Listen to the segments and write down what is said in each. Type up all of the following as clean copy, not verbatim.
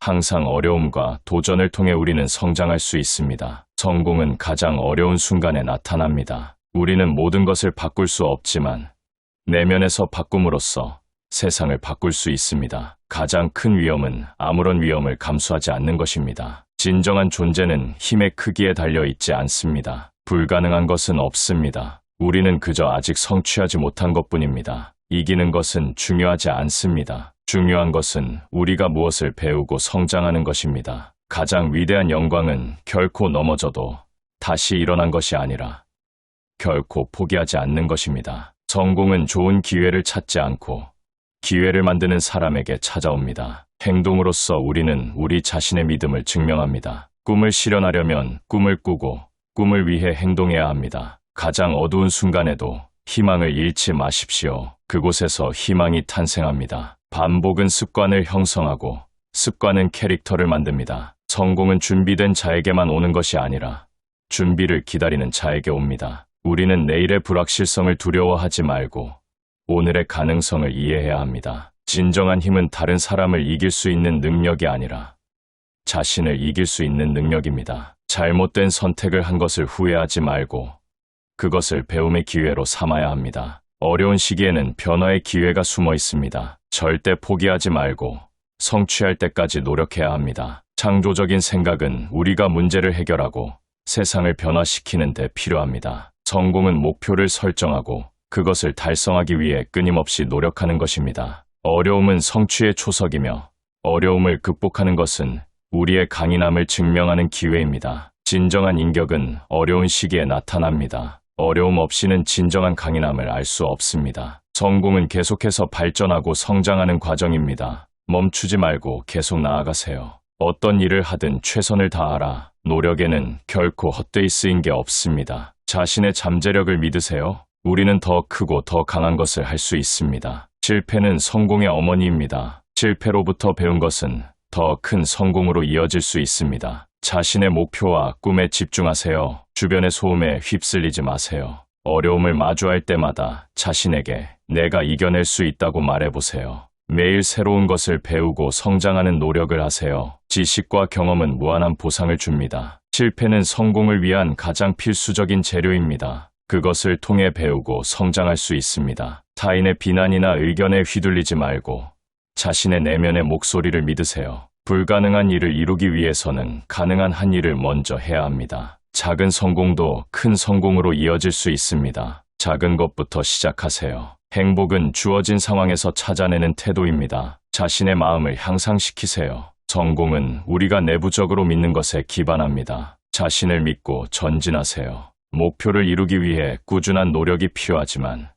항상 어려움과 도전을 통해 우리는 성장할 수 있습니다. 성공은 가장 어려운 순간에 나타납니다. 우리는 모든 것을 바꿀 수 없지만 내면에서 바꿈으로써 세상을 바꿀 수 있습니다. 가장 큰 위험은 아무런 위험을 감수하지 않는 것입니다. 진정한 존재는 힘의 크기에 달려 있지 않습니다. 불가능한 것은 없습니다. 우리는 그저 아직 성취하지 못한 것뿐입니다. 이기는 것은 중요하지 않습니다. 중요한 것은 우리가 무엇을 배우고 성장하는 것입니다. 가장 위대한 영광은 결코 넘어져도 다시 일어난 것이 아니라 결코 포기하지 않는 것입니다. 성공은 좋은 기회를 찾지 않고 기회를 만드는 사람에게 찾아옵니다. 행동으로써 우리는 우리 자신의 믿음을 증명합니다. 꿈을 실현하려면 꿈을 꾸고 꿈을 위해 행동해야 합니다. 가장 어두운 순간에도 희망을 잃지 마십시오. 그곳에서 희망이 탄생합니다. 반복은 습관을 형성하고 습관은 캐릭터를 만듭니다. 성공은 준비된 자에게만 오는 것이 아니라 준비를 기다리는 자에게 옵니다. 우리는 내일의 불확실성을 두려워하지 말고 오늘의 가능성을 이해해야 합니다. 진정한 힘은 다른 사람을 이길 수 있는 능력이 아니라 자신을 이길 수 있는 능력입니다. 잘못된 선택을 한 것을 후회하지 말고 그것을 배움의 기회로 삼아야 합니다. 어려운 시기에는 변화의 기회가 숨어 있습니다. 절대 포기하지 말고 성취할 때까지 노력해야 합니다. 창조적인 생각은 우리가 문제를 해결하고 세상을 변화시키는 데 필요합니다. 성공은 목표를 설정하고 그것을 달성하기 위해 끊임없이 노력하는 것입니다. 어려움은 성취의 초석이며 어려움을 극복하는 것은 우리의 강인함을 증명하는 기회입니다. 진정한 인격은 어려운 시기에 나타납니다. 어려움 없이는 진정한 강인함을 알 수 없습니다. 성공은 계속해서 발전하고 성장하는 과정입니다. 멈추지 말고 계속 나아가세요. 어떤 일을 하든 최선을 다하라. 노력에는 결코 헛되이 쓰인 게 없습니다. 자신의 잠재력을 믿으세요. 우리는 더 크고 더 강한 것을 할 수 있습니다. 실패는 성공의 어머니입니다. 실패로부터 배운 것은 더 큰 성공으로 이어질 수 있습니다. 자신의 목표와 꿈에 집중하세요. 주변의 소음에 휩쓸리지 마세요. 어려움을 마주할 때마다 자신에게 내가 이겨낼 수 있다고 말해보세요. 매일 새로운 것을 배우고 성장하는 노력을 하세요. 지식과 경험은 무한한 보상을 줍니다. 실패는 성공을 위한 가장 필수적인 재료입니다. 그것을 통해 배우고 성장할 수 있습니다. 타인의 비난이나 의견에 휘둘리지 말고 자신의 내면의 목소리를 믿으세요. 불가능한 일을 이루기 위해서는 가능한 한 일을 먼저 해야 합니다. 작은 성공도 큰 성공으로 이어질 수 있습니다. 작은 것부터 시작하세요. 행복은 주어진 상황에서 찾아내는 태도입니다. 자신의 마음을 향상시키세요. 성공은 우리가 내부적으로 믿는 것에 기반합니다. 자신을 믿고 전진하세요. 목표를 이루기 위해 꾸준한 노력이 필요하지만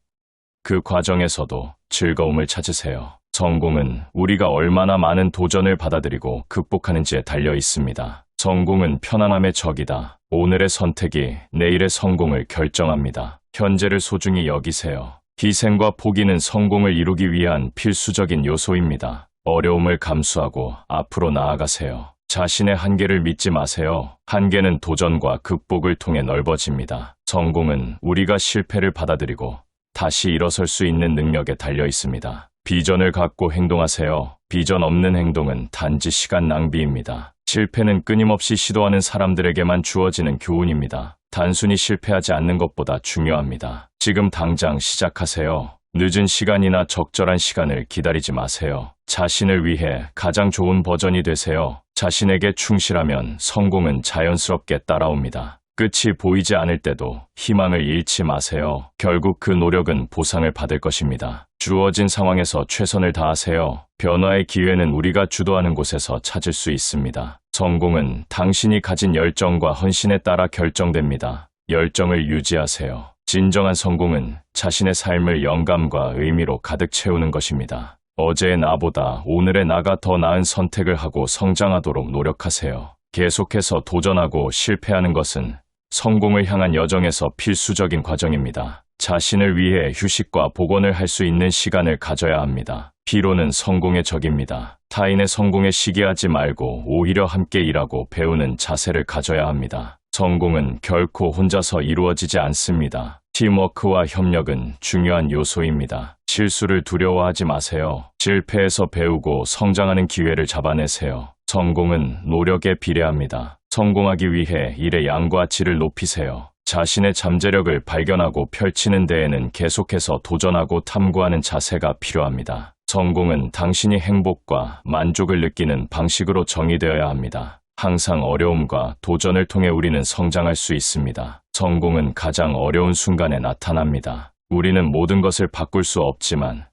그 과정에서도 즐거움을 찾으세요. 성공은 우리가 얼마나 많은 도전을 받아들이고 극복하는지에 달려 있습니다. 성공은 편안함의 적이다. 오늘의 선택이 내일의 성공을 결정합니다. 현재를 소중히 여기세요. 희생과 포기는 성공을 이루기 위한 필수적인 요소입니다. 어려움을 감수하고 앞으로 나아가세요. 자신의 한계를 믿지 마세요. 한계는 도전과 극복을 통해 넓어집니다. 성공은 우리가 실패를 받아들이고 다시 일어설 수 있는 능력에 달려 있습니다. 비전을 갖고 행동하세요. 비전 없는 행동은 단지 시간 낭비입니다. 실패는 끊임없이 시도하는 사람들에게만 주어지는 교훈입니다. 단순히 실패하지 않는 것보다 중요합니다. 지금 당장 시작하세요. 늦은 시간이나 적절한 시간을 기다리지 마세요. 자신을 위해 가장 좋은 버전이 되세요. 자신에게 충실하면 성공은 자연스럽게 따라옵니다. 끝이 보이지 않을 때도 희망을 잃지 마세요. 결국 그 노력은 보상을 받을 것입니다. 주어진 상황에서 최선을 다하세요. 변화의 기회는 우리가 주도하는 곳에서 찾을 수 있습니다. 성공은 당신이 가진 열정과 헌신에 따라 결정됩니다. 열정을 유지하세요. 진정한 성공은 자신의 삶을 영감과 의미로 가득 채우는 것입니다. 어제의 나보다 오늘의 나가 더 나은 선택을 하고 성장하도록 노력하세요. 계속해서 도전하고 실패하는 것은 성공을 향한 여정에서 필수적인 과정입니다. 자신을 위해 휴식과 복원을 할 수 있는 시간을 가져야 합니다. 피로는 성공의 적입니다. 타인의 성공에 시기하지 말고 오히려 함께 일하고 배우는 자세를 가져야 합니다. 성공은 결코 혼자서 이루어지지 않습니다. 팀워크와 협력은 중요한 요소입니다. 실수를 두려워하지 마세요. 실패에서 배우고 성장하는 기회를 잡아내세요. 성공은 노력에 비례합니다. 성공하기 위해 일의 양과 질을 높이세요. 자신의 잠재력을 발견하고 펼치는 데에는 계속해서 도전하고 탐구하는 자세가 필요합니다. 성공은 당신이 행복과 만족을 느끼는 방식으로 정의되어야 합니다. 항상 어려움과 도전을 통해 우리는 성장할 수 있습니다. 성공은 가장 어려운 순간에 나타납니다. 우리는 모든 것을 바꿀 수 없지만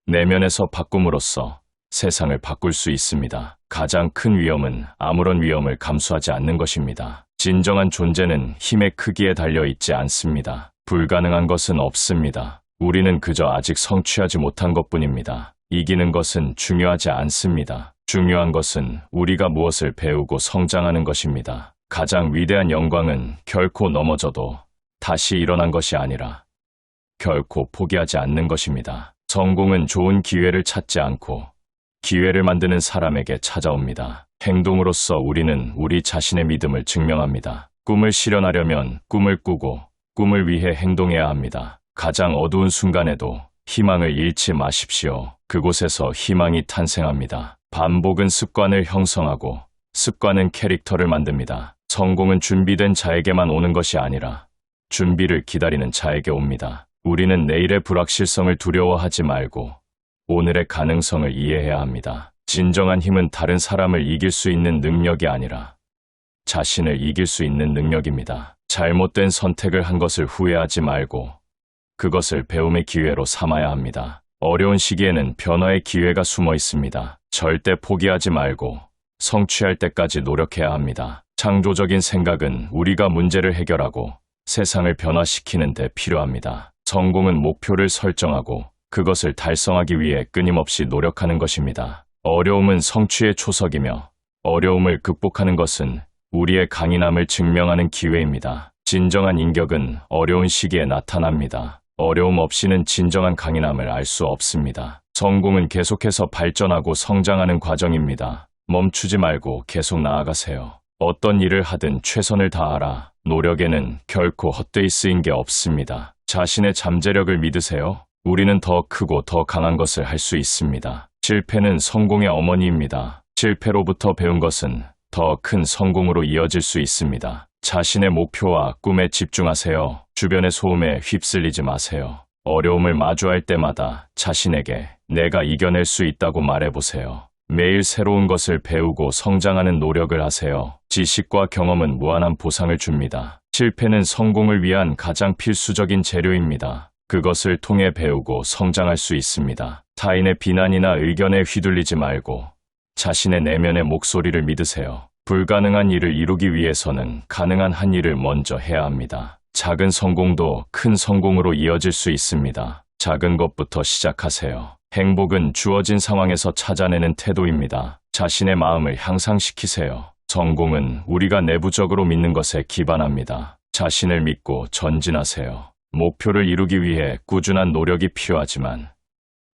내면에서 바꿈으로써 세상을 바꿀 수 있습니다. 가장 큰 위험은 아무런 위험을 감수하지 않는 것입니다. 진정한 존재는 힘의 크기에 달려 있지 않습니다. 불가능한 것은 없습니다. 우리는 그저 아직 성취하지 못한 것뿐입니다. 이기는 것은 중요하지 않습니다. 중요한 것은 우리가 무엇을 배우고 성장하는 것입니다. 가장 위대한 영광은 결코 넘어져도 다시 일어난 것이 아니라 결코 포기하지 않는 것입니다. 성공은 좋은 기회를 찾지 않고 기회를 만드는 사람에게 찾아옵니다. 행동으로써 우리는 우리 자신의 믿음을 증명합니다. 꿈을 실현하려면 꿈을 꾸고 꿈을 위해 행동해야 합니다. 가장 어두운 순간에도 희망을 잃지 마십시오. 그곳에서 희망이 탄생합니다. 반복은 습관을 형성하고 습관은 캐릭터를 만듭니다. 성공은 준비된 자에게만 오는 것이 아니라 준비를 기다리는 자에게 옵니다. 우리는 내일의 불확실성을 두려워하지 말고 오늘의 가능성을 이해해야 합니다. 진정한 힘은 다른 사람을 이길 수 있는 능력이 아니라 자신을 이길 수 있는 능력입니다. 잘못된 선택을 한 것을 후회하지 말고 그것을 배움의 기회로 삼아야 합니다. 어려운 시기에는 변화의 기회가 숨어 있습니다. 절대 포기하지 말고 성취할 때까지 노력해야 합니다. 창조적인 생각은 우리가 문제를 해결하고 세상을 변화시키는 데 필요합니다. 성공은 목표를 설정하고 그것을 달성하기 위해 끊임없이 노력하는 것입니다. 어려움은 성취의 초석이며 어려움을 극복하는 것은 우리의 강인함을 증명하는 기회입니다. 진정한 인격은 어려운 시기에 나타납니다. 어려움 없이는 진정한 강인함을 알 수 없습니다. 성공은 계속해서 발전하고 성장하는 과정입니다. 멈추지 말고 계속 나아가세요. 어떤 일을 하든 최선을 다하라. 노력에는 결코 헛되이 쓰인 게 없습니다. 자신의 잠재력을 믿으세요. 우리는 더 크고 더 강한 것을 할 수 있습니다. 실패는 성공의 어머니입니다. 실패로부터 배운 것은 더 큰 성공으로 이어질 수 있습니다. 자신의 목표와 꿈에 집중하세요. 주변의 소음에 휩쓸리지 마세요. 어려움을 마주할 때마다 자신에게 내가 이겨낼 수 있다고 말해보세요. 매일 새로운 것을 배우고 성장하는 노력을 하세요. 지식과 경험은 무한한 보상을 줍니다. 실패는 성공을 위한 가장 필수적인 재료입니다. 그것을 통해 배우고 성장할 수 있습니다. 타인의 비난이나 의견에 휘둘리지 말고 자신의 내면의 목소리를 믿으세요. 불가능한 일을 이루기 위해서는 가능한 한 일을 먼저 해야 합니다. 작은 성공도 큰 성공으로 이어질 수 있습니다. 작은 것부터 시작하세요. 행복은 주어진 상황에서 찾아내는 태도입니다. 자신의 마음을 향상시키세요. 성공은 우리가 내부적으로 믿는 것에 기반합니다. 자신을 믿고 전진하세요. 목표를 이루기 위해 꾸준한 노력이 필요하지만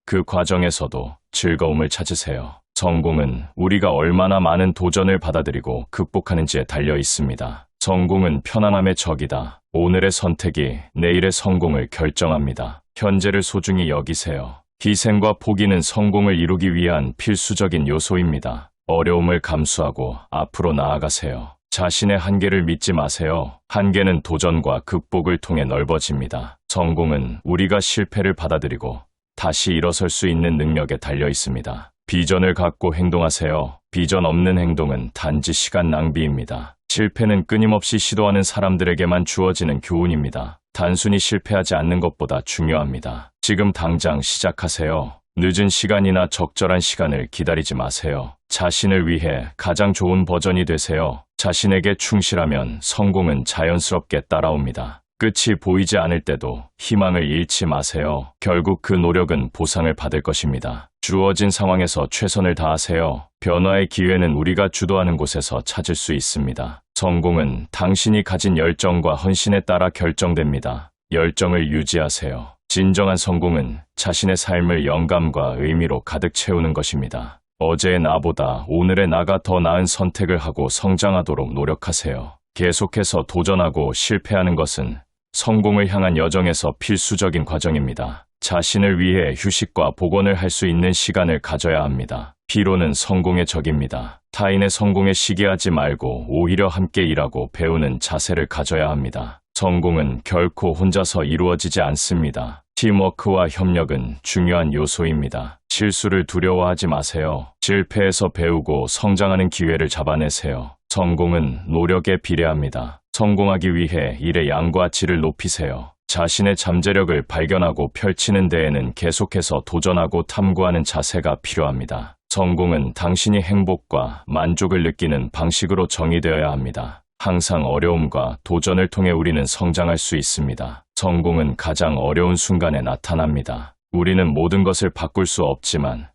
그 과정에서도 즐거움을 찾으세요. 성공은 우리가 얼마나 많은 도전을 받아들이고 극복하는지에 달려 있습니다. 성공은 편안함의 적이다. 오늘의 선택이 내일의 성공을 결정합니다. 현재를 소중히 여기세요. 희생과 포기는 성공을 이루기 위한 필수적인 요소입니다. 어려움을 감수하고 앞으로 나아가세요. 자신의 한계를 믿지 마세요. 한계는 도전과 극복을 통해 넓어집니다. 성공은 우리가 실패를 받아들이고 다시 일어설 수 있는 능력에 달려 있습니다. 비전을 갖고 행동하세요. 비전 없는 행동은 단지 시간 낭비입니다. 실패는 끊임없이 시도하는 사람들에게만 주어지는 교훈입니다. 단순히 실패하지 않는 것보다 중요합니다. 지금 당장 시작하세요. 늦은 시간이나 적절한 시간을 기다리지 마세요. 자신을 위해 가장 좋은 버전이 되세요. 자신에게 충실하면 성공은 자연스럽게 따라옵니다. 끝이 보이지 않을 때도 희망을 잃지 마세요. 결국 그 노력은 보상을 받을 것입니다. 주어진 상황에서 최선을 다하세요. 변화의 기회는 우리가 주도하는 곳에서 찾을 수 있습니다. 성공은 당신이 가진 열정과 헌신에 따라 결정됩니다. 열정을 유지하세요. 진정한 성공은 자신의 삶을 영감과 의미로 가득 채우는 것입니다. 어제의 나보다 오늘의 나가 더 나은 선택을 하고 성장하도록 노력하세요. 계속해서 도전하고 실패하는 것은 성공을 향한 여정에서 필수적인 과정입니다. 자신을 위해 휴식과 복원을 할 수 있는 시간을 가져야 합니다. 피로는 성공의 적입니다. 타인의 성공에 시기하지 말고 오히려 함께 일하고 배우는 자세를 가져야 합니다. 성공은 결코 혼자서 이루어지지 않습니다. 팀워크와 협력은 중요한 요소입니다. 실수를 두려워하지 마세요. 실패에서 배우고 성장하는 기회를 잡아내세요. 성공은 노력에 비례합니다. 성공하기 위해 일의 양과 질을 높이세요. 자신의 잠재력을 발견하고 펼치는 데에는 계속해서 도전하고 탐구하는 자세가 필요합니다. 성공은 당신이 행복과 만족을 느끼는 방식으로 정의되어야 합니다. 항상 어려움과 도전을 통해 우리는 성장할 수 있습니다. 성공은 가장 어려운 순간에 나타납니다. 우리는 모든 것을 바꿀 수 없지만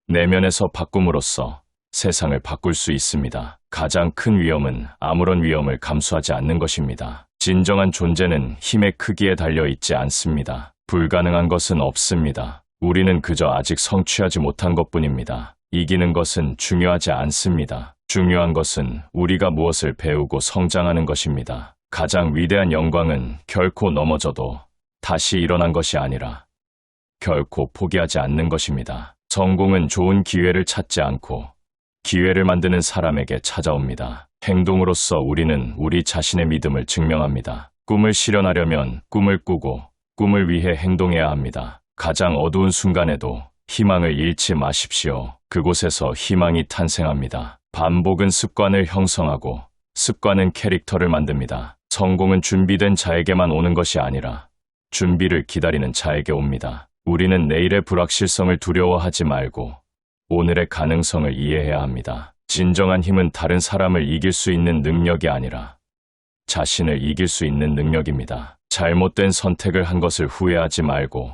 내면에서 바꿈으로써 세상을 바꿀 수 있습니다. 가장 큰 위험은 아무런 위험을 감수하지 않는 것입니다. 진정한 존재는 힘의 크기에 달려 있지 않습니다. 불가능한 것은 없습니다. 우리는 그저 아직 성취하지 못한 것뿐입니다. 이기는 것은 중요하지 않습니다. 중요한 것은 우리가 무엇을 배우고 성장하는 것입니다. 가장 위대한 영광은 결코 넘어져도 다시 일어난 것이 아니라 결코 포기하지 않는 것입니다. 성공은 좋은 기회를 찾지 않고 기회를 만드는 사람에게 찾아옵니다. 행동으로써 우리는 우리 자신의 믿음을 증명합니다. 꿈을 실현하려면 꿈을 꾸고 꿈을 위해 행동해야 합니다. 가장 어두운 순간에도 희망을 잃지 마십시오. 그곳에서 희망이 탄생합니다. 반복은 습관을 형성하고 습관은 캐릭터를 만듭니다. 성공은 준비된 자에게만 오는 것이 아니라 준비를 기다리는 자에게 옵니다. 우리는 내일의 불확실성을 두려워하지 말고 오늘의 가능성을 이해해야 합니다. 진정한 힘은 다른 사람을 이길 수 있는 능력이 아니라 자신을 이길 수 있는 능력입니다. 잘못된 선택을 한 것을 후회하지 말고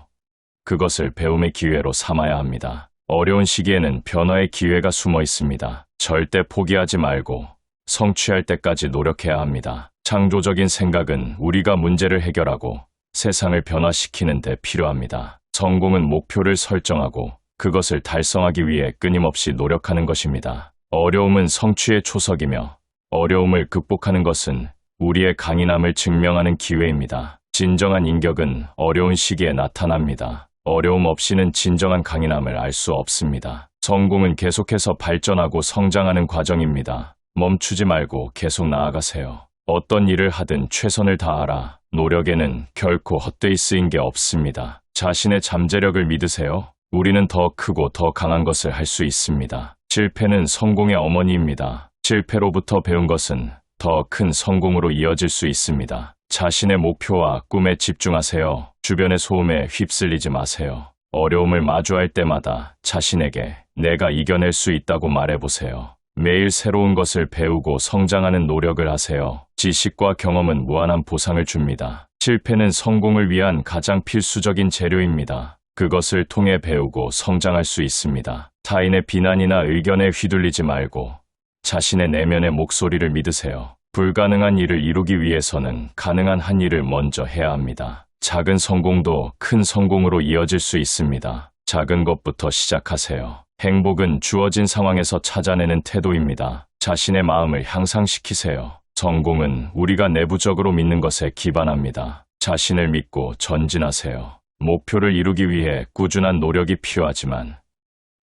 그것을 배움의 기회로 삼아야 합니다. 어려운 시기에는 변화의 기회가 숨어 있습니다. 절대 포기하지 말고 성취할 때까지 노력해야 합니다. 창조적인 생각은 우리가 문제를 해결하고 세상을 변화시키는 데 필요합니다. 성공은 목표를 설정하고 그것을 달성하기 위해 끊임없이 노력하는 것입니다. 어려움은 성취의 초석이며 어려움을 극복하는 것은 우리의 강인함을 증명하는 기회입니다. 진정한 인격은 어려운 시기에 나타납니다. 어려움 없이는 진정한 강인함을 알 수 없습니다. 성공은 계속해서 발전하고 성장하는 과정입니다. 멈추지 말고 계속 나아가세요. 어떤 일을 하든 최선을 다하라. 노력에는 결코 헛되이 쓰인 게 없습니다. 자신의 잠재력을 믿으세요. 우리는 더 크고 더 강한 것을 할 수 있습니다. 실패는 성공의 어머니입니다. 실패로부터 배운 것은 더 큰 성공으로 이어질 수 있습니다. 자신의 목표와 꿈에 집중하세요. 주변의 소음에 휩쓸리지 마세요. 어려움을 마주할 때마다 자신에게 내가 이겨낼 수 있다고 말해보세요. 매일 새로운 것을 배우고 성장하는 노력을 하세요. 지식과 경험은 무한한 보상을 줍니다. 실패는 성공을 위한 가장 필수적인 재료입니다. 그것을 통해 배우고 성장할 수 있습니다. 타인의 비난이나 의견에 휘둘리지 말고 자신의 내면의 목소리를 믿으세요. 불가능한 일을 이루기 위해서는 가능한 한 일을 먼저 해야 합니다. 작은 성공도 큰 성공으로 이어질 수 있습니다. 작은 것부터 시작하세요. 행복은 주어진 상황에서 찾아내는 태도입니다. 자신의 마음을 향상시키세요. 성공은 우리가 내부적으로 믿는 것에 기반합니다. 자신을 믿고 전진하세요. 목표를 이루기 위해 꾸준한 노력이 필요하지만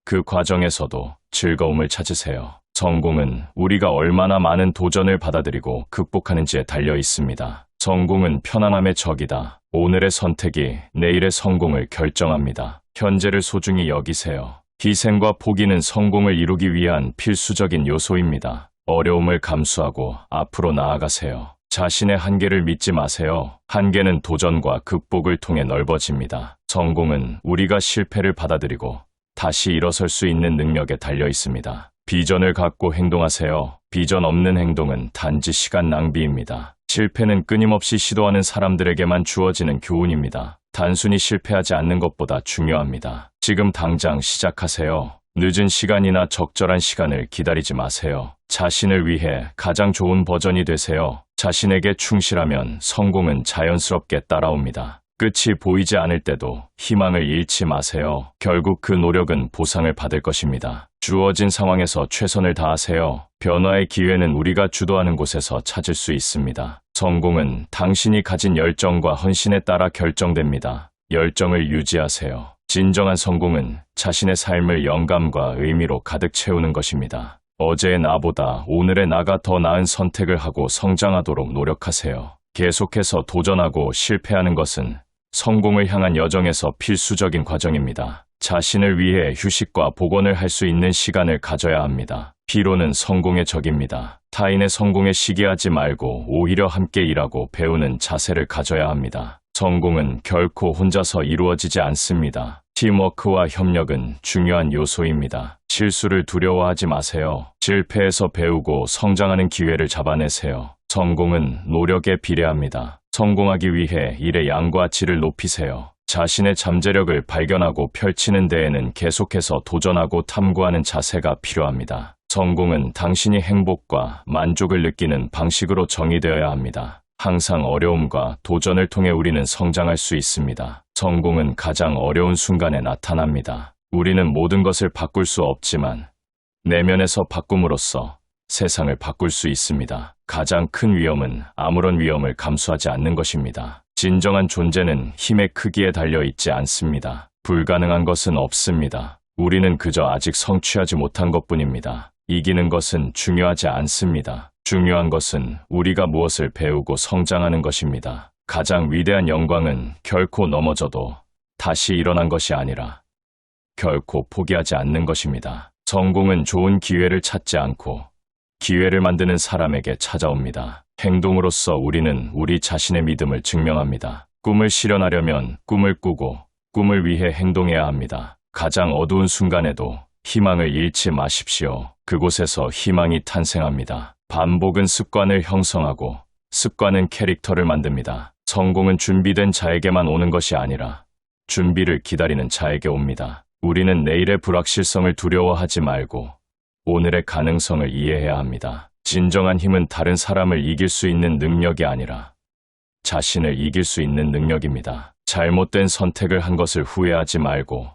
그 과정에서도 즐거움을 찾으세요. 성공은 우리가 얼마나 많은 도전을 받아들이고 극복하는지에 달려 있습니다. 성공은 편안함의 적이다. 오늘의 선택이 내일의 성공을 결정합니다. 현재를 소중히 여기세요. 희생과 포기는 성공을 이루기 위한 필수적인 요소입니다. 어려움을 감수하고 앞으로 나아가세요. 자신의 한계를 믿지 마세요. 한계는 도전과 극복을 통해 넓어집니다. 성공은 우리가 실패를 받아들이고 다시 일어설 수 있는 능력에 달려 있습니다. 비전을 갖고 행동하세요. 비전 없는 행동은 단지 시간 낭비입니다. 실패는 끊임없이 시도하는 사람들에게만 주어지는 교훈입니다. 단순히 실패하지 않는 것보다 중요합니다. 지금 당장 시작하세요. 늦은 시간이나 적절한 시간을 기다리지 마세요. 자신을 위해 가장 좋은 버전이 되세요. 자신에게 충실하면 성공은 자연스럽게 따라옵니다. 끝이 보이지 않을 때도 희망을 잃지 마세요. 결국 그 노력은 보상을 받을 것입니다. 주어진 상황에서 최선을 다하세요. 변화의 기회는 우리가 주도하는 곳에서 찾을 수 있습니다. 성공은 당신이 가진 열정과 헌신에 따라 결정됩니다. 열정을 유지하세요. 진정한 성공은 자신의 삶을 영감과 의미로 가득 채우는 것입니다. 어제의 나보다 오늘의 나가 더 나은 선택을 하고 성장하도록 노력하세요. 계속해서 도전하고 실패하는 것은 성공을 향한 여정에서 필수적인 과정입니다. 자신을 위해 휴식과 복원을 할 수 있는 시간을 가져야 합니다. 피로는 성공의 적입니다. 타인의 성공에 시기하지 말고 오히려 함께 일하고 배우는 자세를 가져야 합니다. 성공은 결코 혼자서 이루어지지 않습니다. 팀워크와 협력은 중요한 요소입니다. 실수를 두려워하지 마세요. 실패에서 배우고 성장하는 기회를 잡아내세요. 성공은 노력에 비례합니다. 성공하기 위해 일의 양과 질을 높이세요. 자신의 잠재력을 발견하고 펼치는 데에는 계속해서 도전하고 탐구하는 자세가 필요합니다. 성공은 당신이 행복과 만족을 느끼는 방식으로 정의되어야 합니다. 항상 어려움과 도전을 통해 우리는 성장할 수 있습니다. 성공은 가장 어려운 순간에 나타납니다. 우리는 모든 것을 바꿀 수 없지만 내면에서 바꿈으로써 세상을 바꿀 수 있습니다. 가장 큰 위험은 아무런 위험을 감수하지 않는 것입니다. 진정한 존재는 힘의 크기에 달려 있지 않습니다. 불가능한 것은 없습니다. 우리는 그저 아직 성취하지 못한 것뿐입니다. 이기는 것은 중요하지 않습니다. 중요한 것은 우리가 무엇을 배우고 성장하는 것입니다. 가장 위대한 영광은 결코 넘어져도 다시 일어난 것이 아니라 결코 포기하지 않는 것입니다. 성공은 좋은 기회를 찾지 않고 기회를 만드는 사람에게 찾아옵니다. 행동으로써 우리는 우리 자신의 믿음을 증명합니다. 꿈을 실현하려면 꿈을 꾸고 꿈을 위해 행동해야 합니다. 가장 어두운 순간에도 희망을 잃지 마십시오. 그곳에서 희망이 탄생합니다. 반복은 습관을 형성하고 습관은 캐릭터를 만듭니다. 성공은 준비된 자에게만 오는 것이 아니라 준비를 기다리는 자에게 옵니다. 우리는 내일의 불확실성을 두려워하지 말고 오늘의 가능성을 이해해야 합니다. 진정한 힘은 다른 사람을 이길 수 있는 능력이 아니라 자신을 이길 수 있는 능력입니다. 잘못된 선택을 한 것을 후회하지 말고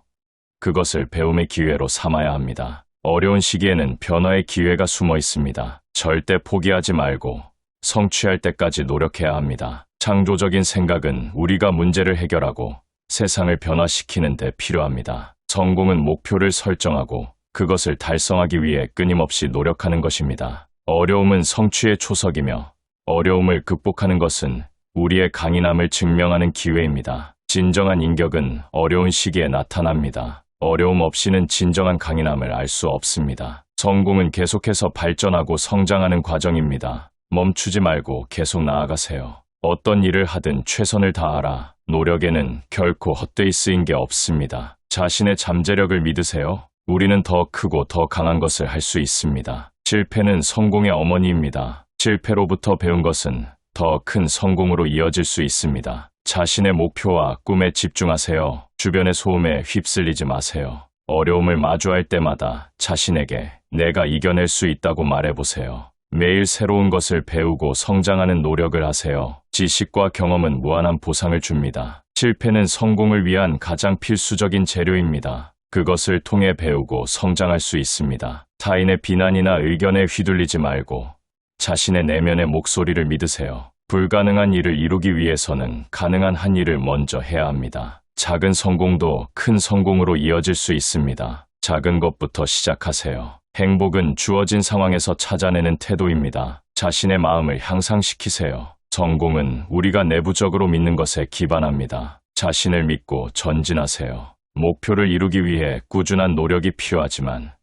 그것을 배움의 기회로 삼아야 합니다. 어려운 시기에는 변화의 기회가 숨어 있습니다. 절대 포기하지 말고 성취할 때까지 노력해야 합니다. 창조적인 생각은 우리가 문제를 해결하고 세상을 변화시키는 데 필요합니다. 성공은 목표를 설정하고 그것을 달성하기 위해 끊임없이 노력하는 것입니다. 어려움은 성취의 초석이며 어려움을 극복하는 것은 우리의 강인함을 증명하는 기회입니다. 진정한 인격은 어려운 시기에 나타납니다. 어려움 없이는 진정한 강인함을 알 수 없습니다. 성공은 계속해서 발전하고 성장하는 과정입니다. 멈추지 말고 계속 나아가세요. 어떤 일을 하든 최선을 다하라. 노력에는 결코 헛되이 쓰인 게 없습니다. 자신의 잠재력을 믿으세요. 우리는 더 크고 더 강한 것을 할 수 있습니다. 실패는 성공의 어머니입니다. 실패로부터 배운 것은 더 큰 성공으로 이어질 수 있습니다. 자신의 목표와 꿈에 집중하세요. 주변의 소음에 휩쓸리지 마세요. 어려움을 마주할 때마다 자신에게 내가 이겨낼 수 있다고 말해보세요. 매일 새로운 것을 배우고 성장하는 노력을 하세요. 지식과 경험은 무한한 보상을 줍니다. 실패는 성공을 위한 가장 필수적인 재료입니다. 그것을 통해 배우고 성장할 수 있습니다. 타인의 비난이나 의견에 휘둘리지 말고 자신의 내면의 목소리를 믿으세요. 불가능한 일을 이루기 위해서는 가능한 한 일을 먼저 해야 합니다. 작은 성공도 큰 성공으로 이어질 수 있습니다. 작은 것부터 시작하세요. 행복은 주어진 상황에서 찾아내는 태도입니다. 자신의 마음을 향상시키세요. 성공은 우리가 내부적으로 믿는 것에 기반합니다. 자신을 믿고 전진하세요. 목표를 이루기 위해 꾸준한 노력이 필요하지만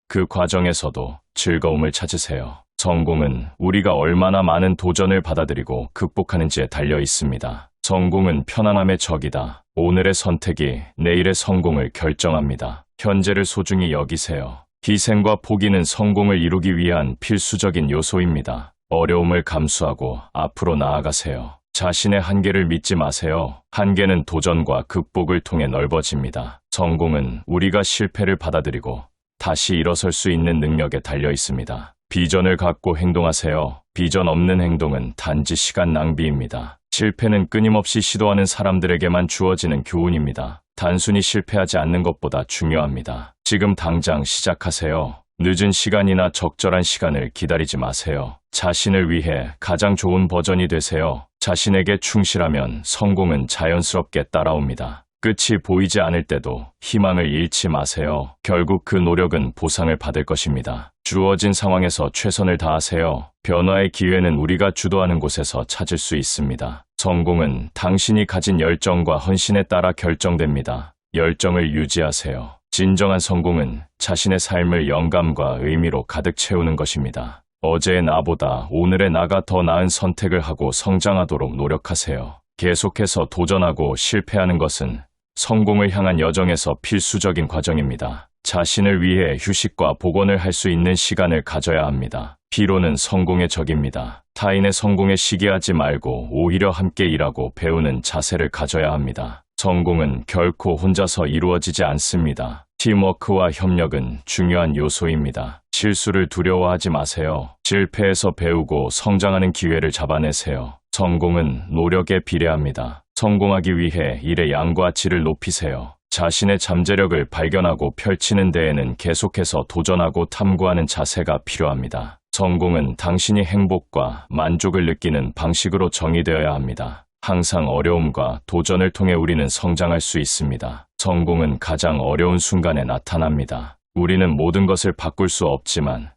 그 과정에서도 즐거움을 찾으세요. 성공은 우리가 얼마나 많은 도전을 받아들이고 극복하는지에 달려 있습니다. 성공은 편안함의 적이다. 오늘의 선택이 내일의 성공을 결정합니다. 현재를 소중히 여기세요. 희생과 포기는 성공을 이루기 위한 필수적인 요소입니다. 어려움을 감수하고 앞으로 나아가세요. 자신의 한계를 믿지 마세요. 한계는 도전과 극복을 통해 넓어집니다. 성공은 우리가 실패를 받아들이고 다시 일어설 수 있는 능력에 달려 있습니다. 비전을 갖고 행동하세요. 비전 없는 행동은 단지 시간 낭비입니다. 실패는 끊임없이 시도하는 사람들에게만 주어지는 교훈입니다. 단순히 실패하지 않는 것보다 중요합니다. 지금 당장 시작하세요. 늦은 시간이나 적절한 시간을 기다리지 마세요. 자신을 위해 가장 좋은 버전이 되세요. 자신에게 충실하면 성공은 자연스럽게 따라옵니다. 끝이 보이지 않을 때도 희망을 잃지 마세요. 결국 그 노력은 보상을 받을 것입니다. 주어진 상황에서 최선을 다하세요. 변화의 기회는 우리가 주도하는 곳에서 찾을 수 있습니다. 성공은 당신이 가진 열정과 헌신에 따라 결정됩니다. 열정을 유지하세요. 진정한 성공은 자신의 삶을 영감과 의미로 가득 채우는 것입니다. 어제의 나보다 오늘의 나가 더 나은 선택을 하고 성장하도록 노력하세요. 계속해서 도전하고 실패하는 것은 성공을 향한 여정에서 필수적인 과정입니다. 자신을 위해 휴식과 복원을 할 수 있는 시간을 가져야 합니다. 피로는 성공의 적입니다. 타인의 성공에 시기하지 말고 오히려 함께 일하고 배우는 자세를 가져야 합니다. 성공은 결코 혼자서 이루어지지 않습니다. 팀워크와 협력은 중요한 요소입니다. 실수를 두려워하지 마세요. 실패에서 배우고 성장하는 기회를 잡아내세요. 성공은 노력에 비례합니다. 성공하기 위해 일의 양과 질을 높이세요. 자신의 잠재력을 발견하고 펼치는 데에는 계속해서 도전하고 탐구하는 자세가 필요합니다. 성공은 당신이 행복과 만족을 느끼는 방식으로 정의되어야 합니다. 항상 어려움과 도전을 통해 우리는 성장할 수 있습니다. 성공은 가장 어려운 순간에 나타납니다. 우리는 모든 것을 바꿀 수 없지만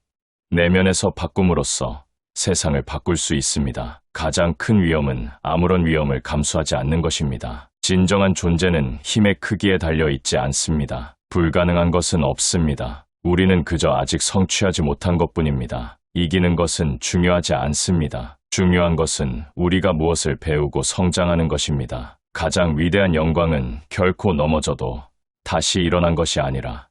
내면에서 바꿈으로써 세상을 바꿀 수 있습니다. 가장 큰 위험은 아무런 위험을 감수하지 않는 것입니다. 진정한 존재는 힘의 크기에 달려 있지 않습니다. 불가능한 것은 없습니다. 우리는 그저 아직 성취하지 못한 것뿐입니다. 이기는 것은 중요하지 않습니다. 중요한 것은 우리가 무엇을 배우고 성장하는 것입니다. 가장 위대한 영광은 결코 넘어져도 다시 일어난 것이 아니라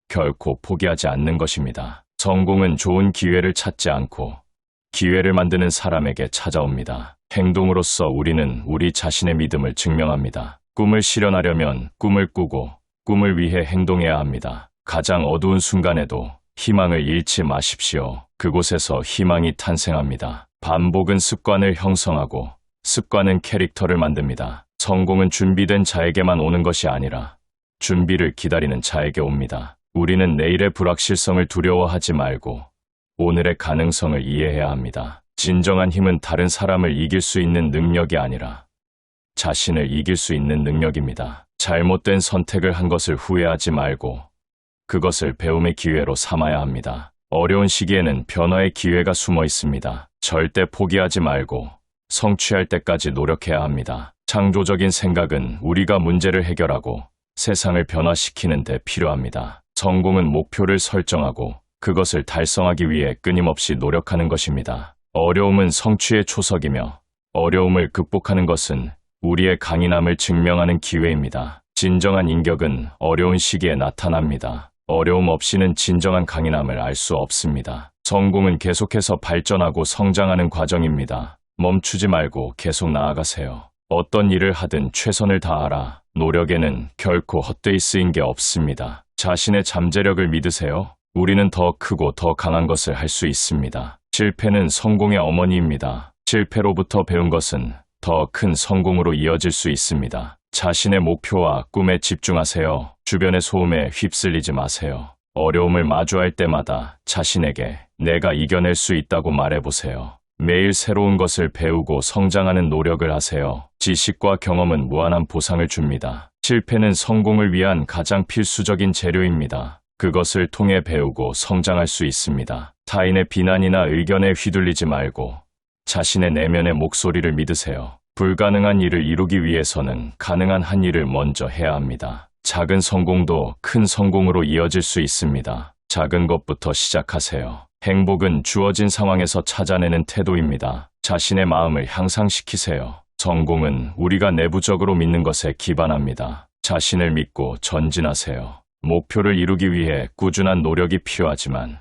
결코 포기하지 않는 것입니다. 성공은 좋은 기회를 찾지 않고 기회를 만드는 사람에게 찾아옵니다. 행동으로써 우리는 우리 자신의 믿음을 증명합니다. 꿈을 실현하려면 꿈을 꾸고 꿈을 위해 행동해야 합니다. 가장 어두운 순간에도 희망을 잃지 마십시오. 그곳에서 희망이 탄생합니다. 반복은 습관을 형성하고 습관은 캐릭터를 만듭니다. 성공은 준비된 자에게만 오는 것이 아니라 준비를 기다리는 자에게 옵니다. 우리는 내일의 불확실성을 두려워하지 말고 오늘의 가능성을 이해해야 합니다. 진정한 힘은 다른 사람을 이길 수 있는 능력이 아니라 자신을 이길 수 있는 능력입니다. 잘못된 선택을 한 것을 후회하지 말고 그것을 배움의 기회로 삼아야 합니다. 어려운 시기에는 변화의 기회가 숨어 있습니다. 절대 포기하지 말고 성취할 때까지 노력해야 합니다. 창조적인 생각은 우리가 문제를 해결하고 세상을 변화시키는 데 필요합니다. 성공은 목표를 설정하고 그것을 달성하기 위해 끊임없이 노력하는 것입니다. 어려움은 성취의 초석이며 어려움을 극복하는 것은 우리의 강인함을 증명하는 기회입니다. 진정한 인격은 어려운 시기에 나타납니다. 어려움 없이는 진정한 강인함을 알 수 없습니다. 성공은 계속해서 발전하고 성장하는 과정입니다. 멈추지 말고 계속 나아가세요. 어떤 일을 하든 최선을 다하라. 노력에는 결코 헛되이 쓰인 게 없습니다. 자신의 잠재력을 믿으세요. 우리는 더 크고 더 강한 것을 할 수 있습니다. 실패는 성공의 어머니입니다. 실패로부터 배운 것은 더 큰 성공으로 이어질 수 있습니다. 자신의 목표와 꿈에 집중하세요. 주변의 소음에 휩쓸리지 마세요. 어려움을 마주할 때마다 자신에게 내가 이겨낼 수 있다고 말해보세요. 매일 새로운 것을 배우고 성장하는 노력을 하세요. 지식과 경험은 무한한 보상을 줍니다. 실패는 성공을 위한 가장 필수적인 재료입니다. 그것을 통해 배우고 성장할 수 있습니다. 타인의 비난이나 의견에 휘둘리지 말고 자신의 내면의 목소리를 믿으세요. 불가능한 일을 이루기 위해서는 가능한 한 일을 먼저 해야 합니다. 작은 성공도 큰 성공으로 이어질 수 있습니다. 작은 것부터 시작하세요. 행복은 주어진 상황에서 찾아내는 태도입니다. 자신의 마음을 향상시키세요. 성공은 우리가 내부적으로 믿는 것에 기반합니다. 자신을 믿고 전진하세요. 목표를 이루기 위해 꾸준한 노력이 필요하지만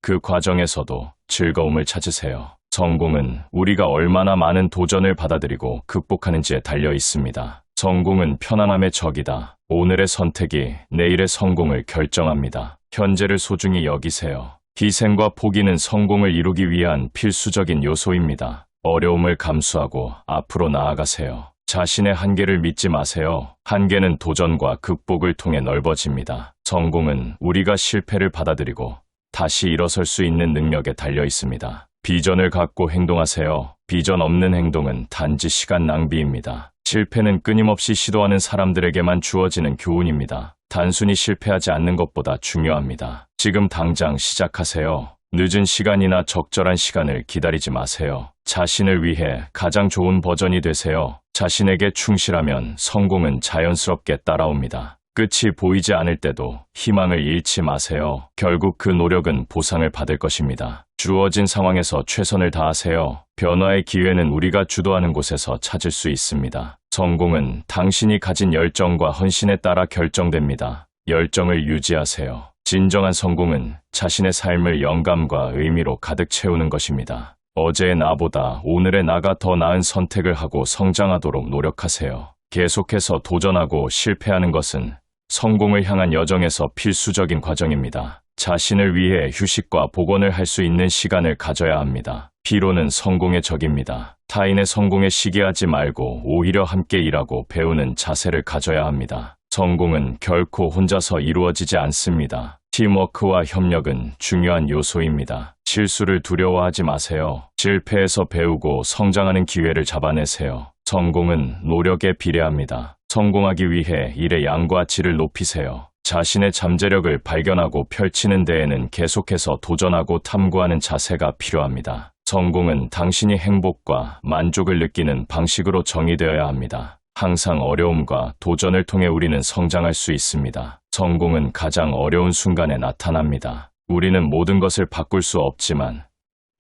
그 과정에서도 즐거움을 찾으세요. 성공은 우리가 얼마나 많은 도전을 받아들이고 극복하는지에 달려 있습니다. 성공은 편안함의 적이다. 오늘의 선택이 내일의 성공을 결정합니다. 현재를 소중히 여기세요. 희생과 포기는 성공을 이루기 위한 필수적인 요소입니다. 어려움을 감수하고 앞으로 나아가세요. 자신의 한계를 믿지 마세요. 한계는 도전과 극복을 통해 넓어집니다. 성공은 우리가 실패를 받아들이고 다시 일어설 수 있는 능력에 달려 있습니다. 비전을 갖고 행동하세요. 비전 없는 행동은 단지 시간 낭비입니다. 실패는 끊임없이 시도하는 사람들에게만 주어지는 교훈입니다. 단순히 실패하지 않는 것보다 중요합니다. 지금 당장 시작하세요. 늦은 시간이나 적절한 시간을 기다리지 마세요. 자신을 위해 가장 좋은 버전이 되세요. 자신에게 충실하면 성공은 자연스럽게 따라옵니다. 끝이 보이지 않을 때도 희망을 잃지 마세요. 결국 그 노력은 보상을 받을 것입니다. 주어진 상황에서 최선을 다하세요. 변화의 기회는 우리가 주도하는 곳에서 찾을 수 있습니다. 성공은 당신이 가진 열정과 헌신에 따라 결정됩니다. 열정을 유지하세요. 진정한 성공은 자신의 삶을 영감과 의미로 가득 채우는 것입니다. 어제의 나보다 오늘의 나가 더 나은 선택을 하고 성장하도록 노력하세요. 계속해서 도전하고 실패하는 것은 성공을 향한 여정에서 필수적인 과정입니다. 자신을 위해 휴식과 복원을 할 수 있는 시간을 가져야 합니다. 피로는 성공의 적입니다. 타인의 성공에 시기하지 말고 오히려 함께 일하고 배우는 자세를 가져야 합니다. 성공은 결코 혼자서 이루어지지 않습니다. 팀워크와 협력은 중요한 요소입니다. 실수를 두려워하지 마세요. 실패에서 배우고 성장하는 기회를 잡아내세요. 성공은 노력에 비례합니다. 성공하기 위해 일의 양과 질을 높이세요. 자신의 잠재력을 발견하고 펼치는 데에는 계속해서 도전하고 탐구하는 자세가 필요합니다. 성공은 당신이 행복과 만족을 느끼는 방식으로 정의되어야 합니다. 항상 어려움과 도전을 통해 우리는 성장할 수 있습니다. 성공은 가장 어려운 순간에 나타납니다. 우리는 모든 것을 바꿀 수 없지만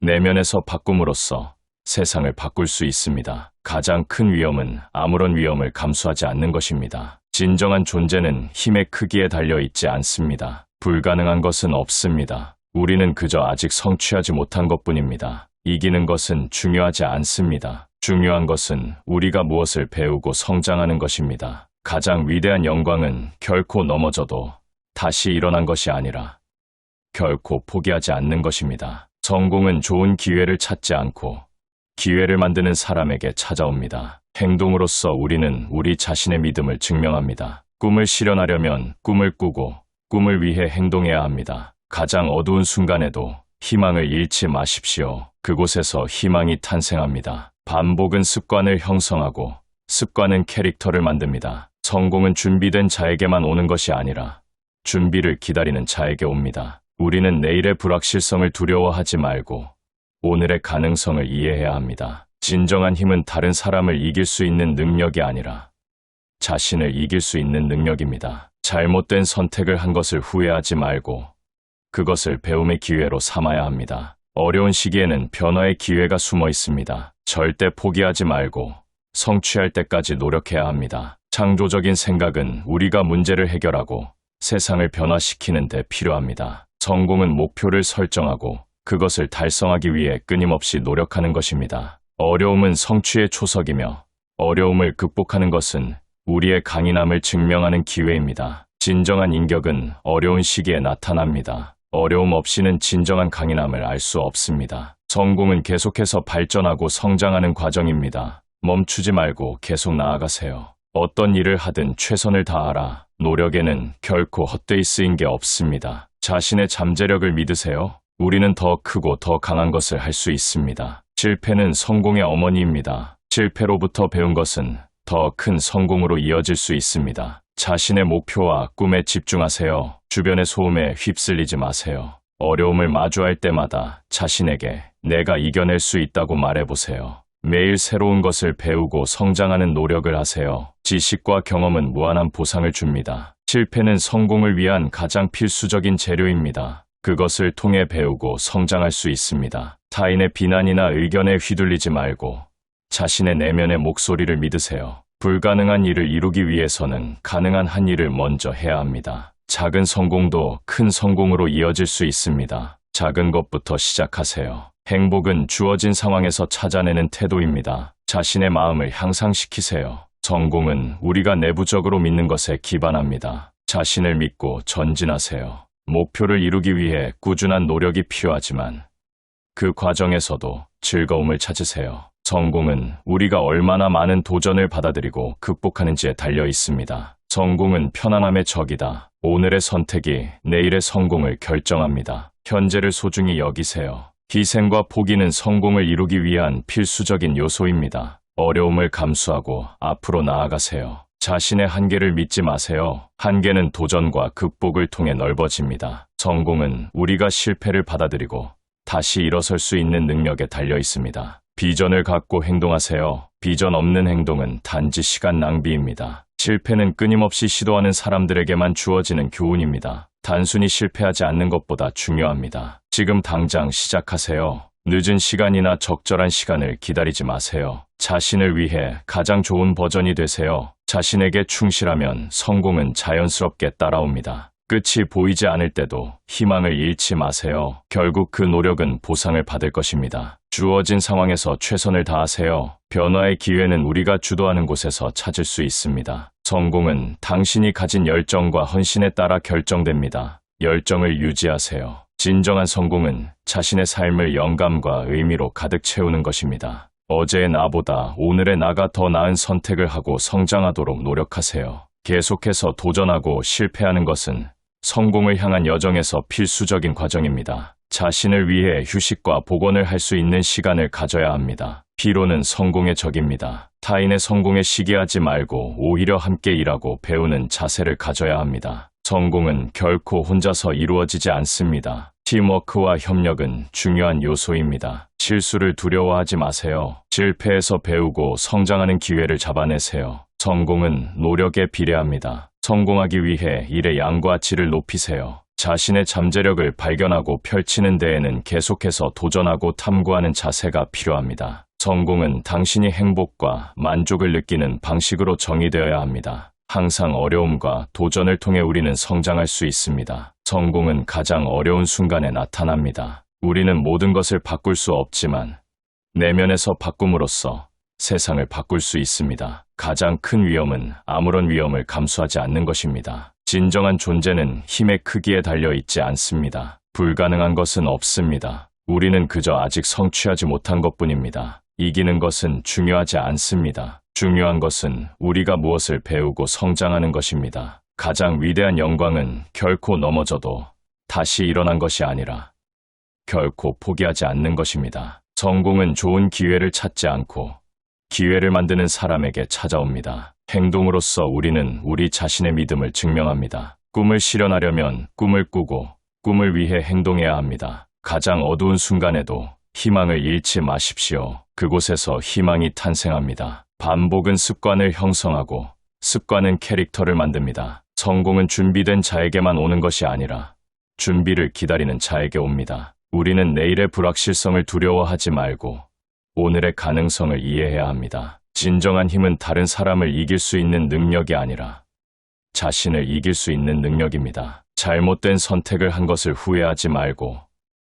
내면에서 바꿈으로써 세상을 바꿀 수 있습니다. 가장 큰 위험은 아무런 위험을 감수하지 않는 것입니다. 진정한 존재는 힘의 크기에 달려 있지 않습니다. 불가능한 것은 없습니다. 우리는 그저 아직 성취하지 못한 것뿐입니다. 이기는 것은 중요하지 않습니다. 중요한 것은 우리가 무엇을 배우고 성장하는 것입니다. 가장 위대한 영광은 결코 넘어져도 다시 일어난 것이 아니라 결코 포기하지 않는 것입니다. 성공은 좋은 기회를 찾지 않고 기회를 만드는 사람에게 찾아옵니다. 행동으로써 우리는 우리 자신의 믿음을 증명합니다. 꿈을 실현하려면 꿈을 꾸고 꿈을 위해 행동해야 합니다. 가장 어두운 순간에도 희망을 잃지 마십시오. 그곳에서 희망이 탄생합니다. 반복은 습관을 형성하고 습관은 캐릭터를 만듭니다. 성공은 준비된 자에게만 오는 것이 아니라 준비를 기다리는 자에게 옵니다. 우리는 내일의 불확실성을 두려워하지 말고 오늘의 가능성을 이해해야 합니다. 진정한 힘은 다른 사람을 이길 수 있는 능력이 아니라 자신을 이길 수 있는 능력입니다. 잘못된 선택을 한 것을 후회하지 말고 그것을 배움의 기회로 삼아야 합니다. 어려운 시기에는 변화의 기회가 숨어 있습니다. 절대 포기하지 말고 성취할 때까지 노력해야 합니다. 창조적인 생각은 우리가 문제를 해결하고 세상을 변화시키는 데 필요합니다. 성공은 목표를 설정하고 그것을 달성하기 위해 끊임없이 노력하는 것입니다. 어려움은 성취의 초석이며 어려움을 극복하는 것은 우리의 강인함을 증명하는 기회입니다. 진정한 인격은 어려운 시기에 나타납니다. 어려움 없이는 진정한 강인함을 알 수 없습니다. 성공은 계속해서 발전하고 성장하는 과정입니다. 멈추지 말고 계속 나아가세요. 어떤 일을 하든 최선을 다하라. 노력에는 결코 헛되이 쓰인 게 없습니다. 자신의 잠재력을 믿으세요. 우리는 더 크고 더 강한 것을 할 수 있습니다. 실패는 성공의 어머니입니다. 실패로부터 배운 것은 더 큰 성공으로 이어질 수 있습니다. 자신의 목표와 꿈에 집중하세요. 주변의 소음에 휩쓸리지 마세요. 어려움을 마주할 때마다 자신에게 내가 이겨낼 수 있다고 말해보세요. 매일 새로운 것을 배우고 성장하는 노력을 하세요. 지식과 경험은 무한한 보상을 줍니다. 실패는 성공을 위한 가장 필수적인 재료입니다. 그것을 통해 배우고 성장할 수 있습니다. 타인의 비난이나 의견에 휘둘리지 말고 자신의 내면의 목소리를 믿으세요. 불가능한 일을 이루기 위해서는 가능한 한 일을 먼저 해야 합니다. 작은 성공도 큰 성공으로 이어질 수 있습니다. 작은 것부터 시작하세요. 행복은 주어진 상황에서 찾아내는 태도입니다. 자신의 마음을 향상시키세요. 성공은 우리가 내부적으로 믿는 것에 기반합니다. 자신을 믿고 전진하세요. 목표를 이루기 위해 꾸준한 노력이 필요하지만 그 과정에서도 즐거움을 찾으세요. 성공은 우리가 얼마나 많은 도전을 받아들이고 극복하는지에 달려 있습니다. 성공은 편안함의 적이다. 오늘의 선택이 내일의 성공을 결정합니다. 현재를 소중히 여기세요. 희생과 포기는 성공을 이루기 위한 필수적인 요소입니다. 어려움을 감수하고 앞으로 나아가세요. 자신의 한계를 믿지 마세요. 한계는 도전과 극복을 통해 넓어집니다. 성공은 우리가 실패를 받아들이고 다시 일어설 수 있는 능력에 달려 있습니다. 비전을 갖고 행동하세요. 비전 없는 행동은 단지 시간 낭비입니다. 실패는 끊임없이 시도하는 사람들에게만 주어지는 교훈입니다. 단순히 실패하지 않는 것보다 중요합니다. 지금 당장 시작하세요. 늦은 시간이나 적절한 시간을 기다리지 마세요. 자신을 위해 가장 좋은 버전이 되세요. 자신에게 충실하면 성공은 자연스럽게 따라옵니다. 끝이 보이지 않을 때도 희망을 잃지 마세요. 결국 그 노력은 보상을 받을 것입니다. 주어진 상황에서 최선을 다하세요. 변화의 기회는 우리가 주도하는 곳에서 찾을 수 있습니다. 성공은 당신이 가진 열정과 헌신에 따라 결정됩니다. 열정을 유지하세요. 진정한 성공은 자신의 삶을 영감과 의미로 가득 채우는 것입니다. 어제의 나보다 오늘의 나가 더 나은 선택을 하고 성장하도록 노력하세요. 계속해서 도전하고 실패하는 것은 성공을 향한 여정에서 필수적인 과정입니다. 자신을 위해 휴식과 복원을 할 수 있는 시간을 가져야 합니다. 피로는 성공의 적입니다. 타인의 성공에 시기하지 말고 오히려 함께 일하고 배우는 자세를 가져야 합니다. 성공은 결코 혼자서 이루어지지 않습니다. 팀워크와 협력은 중요한 요소입니다. 실수를 두려워하지 마세요. 실패에서 배우고 성장하는 기회를 잡아내세요. 성공은 노력에 비례합니다. 성공하기 위해 일의 양과 질을 높이세요. 자신의 잠재력을 발견하고 펼치는 데에는 계속해서 도전하고 탐구하는 자세가 필요합니다. 성공은 당신이 행복과 만족을 느끼는 방식으로 정의되어야 합니다. 항상 어려움과 도전을 통해 우리는 성장할 수 있습니다. 성공은 가장 어려운 순간에 나타납니다. 우리는 모든 것을 바꿀 수 없지만 내면에서 바꿈으로써 세상을 바꿀 수 있습니다. 가장 큰 위험은 아무런 위험을 감수하지 않는 것입니다. 진정한 존재는 힘의 크기에 달려 있지 않습니다. 불가능한 것은 없습니다. 우리는 그저 아직 성취하지 못한 것뿐입니다. 이기는 것은 중요하지 않습니다. 중요한 것은 우리가 무엇을 배우고 성장하는 것입니다. 가장 위대한 영광은 결코 넘어져도 다시 일어난 것이 아니라 결코 포기하지 않는 것입니다. 성공은 좋은 기회를 찾지 않고 기회를 만드는 사람에게 찾아옵니다. 행동으로써 우리는 우리 자신의 믿음을 증명합니다. 꿈을 실현하려면 꿈을 꾸고 꿈을 위해 행동해야 합니다. 가장 어두운 순간에도 희망을 잃지 마십시오. 그곳에서 희망이 탄생합니다. 반복은 습관을 형성하고 습관은 캐릭터를 만듭니다. 성공은 준비된 자에게만 오는 것이 아니라 준비를 기다리는 자에게 옵니다. 우리는 내일의 불확실성을 두려워하지 말고 오늘의 가능성을 이해해야 합니다. 진정한 힘은 다른 사람을 이길 수 있는 능력이 아니라 자신을 이길 수 있는 능력입니다. 잘못된 선택을 한 것을 후회하지 말고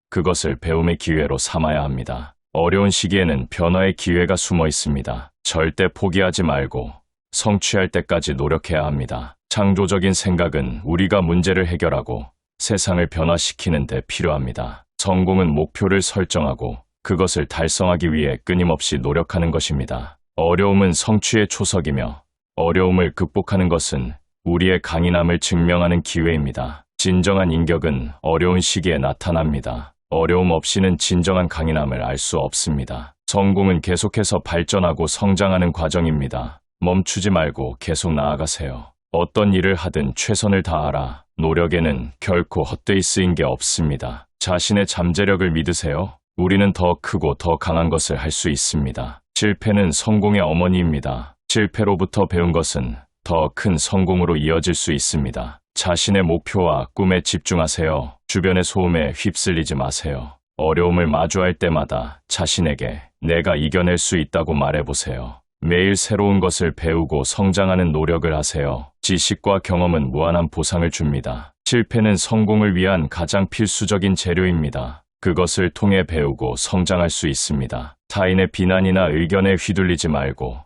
그것을 배움의 기회로 삼아야 합니다. 어려운 시기에는 변화의 기회가 숨어 있습니다. 절대 포기하지 말고 성취할 때까지 노력해야 합니다. 창조적인 생각은 우리가 문제를 해결하고 세상을 변화시키는 데 필요합니다. 성공은 목표를 설정하고 그것을 달성하기 위해 끊임없이 노력하는 것입니다. 어려움은 성취의 초석이며 어려움을 극복하는 것은 우리의 강인함을 증명하는 기회입니다. 진정한 인격은 어려운 시기에 나타납니다. 어려움 없이는 진정한 강인함을 알 수 없습니다. 성공은 계속해서 발전하고 성장하는 과정입니다. 멈추지 말고 계속 나아가세요. 어떤 일을 하든 최선을 다하라. 노력에는 결코 헛되이 쓰인 게 없습니다. 자신의 잠재력을 믿으세요. 우리는 더 크고 더 강한 것을 할 수 있습니다. 실패는 성공의 어머니입니다. 실패로부터 배운 것은 더 큰 성공으로 이어질 수 있습니다. 자신의 목표와 꿈에 집중하세요. 주변의 소음에 휩쓸리지 마세요. 어려움을 마주할 때마다 자신에게 내가 이겨낼 수 있다고 말해보세요. 매일 새로운 것을 배우고 성장하는 노력을 하세요. 지식과 경험은 무한한 보상을 줍니다. 실패는 성공을 위한 가장 필수적인 재료입니다. 그것을 통해 배우고 성장할 수 있습니다. 타인의 비난이나 의견에 휘둘리지 말고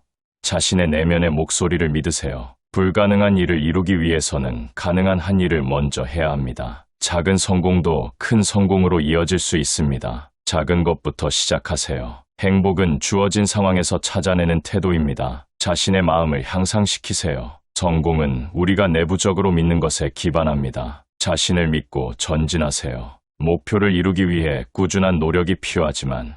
자신의 내면의 목소리를 믿으세요. 불가능한 일을 이루기 위해서는 가능한 한 일을 먼저 해야 합니다. 작은 성공도 큰 성공으로 이어질 수 있습니다. 작은 것부터 시작하세요. 행복은 주어진 상황에서 찾아내는 태도입니다. 자신의 마음을 향상시키세요. 성공은 우리가 내부적으로 믿는 것에 기반합니다. 자신을 믿고 전진하세요. 목표를 이루기 위해 꾸준한 노력이 필요하지만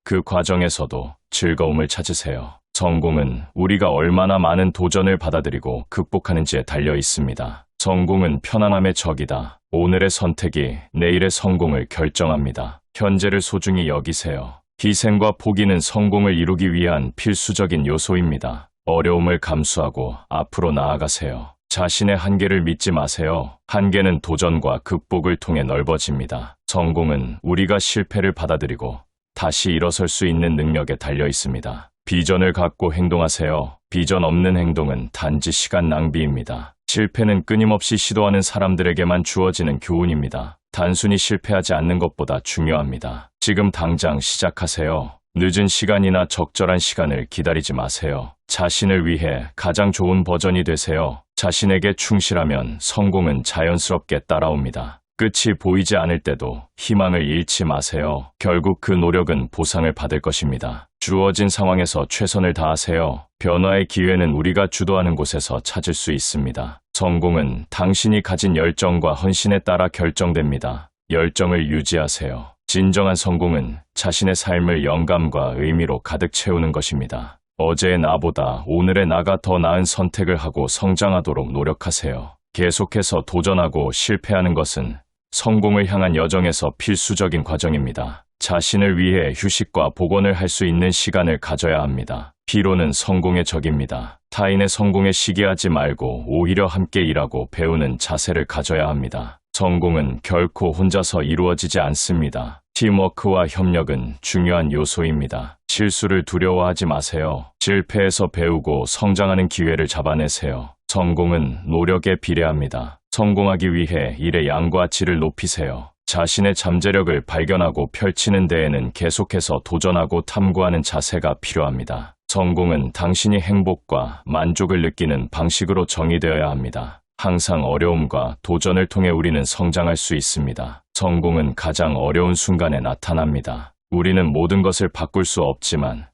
그 과정에서도 즐거움을 찾으세요. 성공은 우리가 얼마나 많은 도전을 받아들이고 극복하는지에 달려 있습니다. 성공은 편안함의 적이다. 오늘의 선택이 내일의 성공을 결정합니다. 현재를 소중히 여기세요. 희생과 포기는 성공을 이루기 위한 필수적인 요소입니다. 어려움을 감수하고 앞으로 나아가세요. 자신의 한계를 믿지 마세요. 한계는 도전과 극복을 통해 넓어집니다. 성공은 우리가 실패를 받아들이고 다시 일어설 수 있는 능력에 달려 있습니다. 비전을 갖고 행동하세요. 비전 없는 행동은 단지 시간 낭비입니다. 실패는 끊임없이 시도하는 사람들에게만 주어지는 교훈입니다. 단순히 실패하지 않는 것보다 중요합니다. 지금 당장 시작하세요. 늦은 시간이나 적절한 시간을 기다리지 마세요. 자신을 위해 가장 좋은 버전이 되세요. 자신에게 충실하면 성공은 자연스럽게 따라옵니다. 끝이 보이지 않을 때도 희망을 잃지 마세요. 결국 그 노력은 보상을 받을 것입니다. 주어진 상황에서 최선을 다하세요. 변화의 기회는 우리가 주도하는 곳에서 찾을 수 있습니다. 성공은 당신이 가진 열정과 헌신에 따라 결정됩니다. 열정을 유지하세요. 진정한 성공은 자신의 삶을 영감과 의미로 가득 채우는 것입니다. 어제의 나보다 오늘의 나가 더 나은 선택을 하고 성장하도록 노력하세요. 계속해서 도전하고 실패하는 것은 성공을 향한 여정에서 필수적인 과정입니다. 자신을 위해 휴식과 복원을 할 수 있는 시간을 가져야 합니다. 피로는 성공의 적입니다. 타인의 성공에 시기하지 말고 오히려 함께 일하고 배우는 자세를 가져야 합니다. 성공은 결코 혼자서 이루어지지 않습니다. 팀워크와 협력은 중요한 요소입니다. 실수를 두려워하지 마세요. 실패에서 배우고 성장하는 기회를 잡아내세요. 성공은 노력에 비례합니다. 성공하기 위해 일의 양과 질을 높이세요. 자신의 잠재력을 발견하고 펼치는 데에는 계속해서 도전하고 탐구하는 자세가 필요합니다. 성공은 당신이 행복과 만족을 느끼는 방식으로 정의되어야 합니다. 항상 어려움과 도전을 통해 우리는 성장할 수 있습니다. 성공은 가장 어려운 순간에 나타납니다. 우리는 모든 것을 바꿀 수 없지만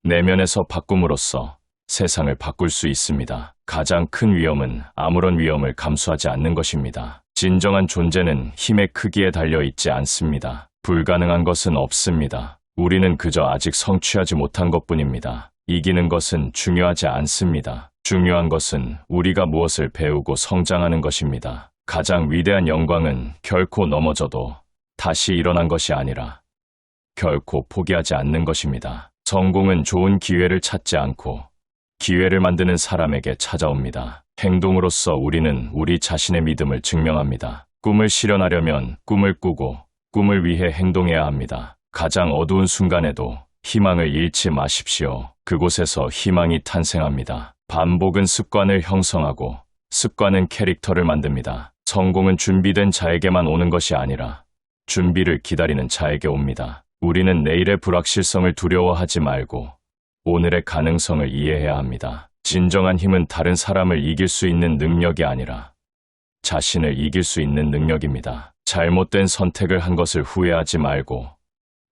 내면에서 바꿈으로써 세상을 바꿀 수 있습니다. 가장 큰 위험은 아무런 위험을 감수하지 않는 것입니다. 진정한 존재는 힘의 크기에 달려 있지 않습니다. 불가능한 것은 없습니다. 우리는 그저 아직 성취하지 못한 것뿐입니다. 이기는 것은 중요하지 않습니다. 중요한 것은 우리가 무엇을 배우고 성장하는 것입니다. 가장 위대한 영광은 결코 넘어져도 다시 일어난 것이 아니라 결코 포기하지 않는 것입니다. 성공은 좋은 기회를 찾지 않고 기회를 만드는 사람에게 찾아옵니다. 행동으로써 우리는 우리 자신의 믿음을 증명합니다. 꿈을 실현하려면 꿈을 꾸고 꿈을 위해 행동해야 합니다. 가장 어두운 순간에도 희망을 잃지 마십시오. 그곳에서 희망이 탄생합니다. 반복은 습관을 형성하고 습관은 캐릭터를 만듭니다. 성공은 준비된 자에게만 오는 것이 아니라 준비를 기다리는 자에게 옵니다. 우리는 내일의 불확실성을 두려워하지 말고 오늘의 가능성을 이해해야 합니다. 진정한 힘은 다른 사람을 이길 수 있는 능력이 아니라 자신을 이길 수 있는 능력입니다. 잘못된 선택을 한 것을 후회하지 말고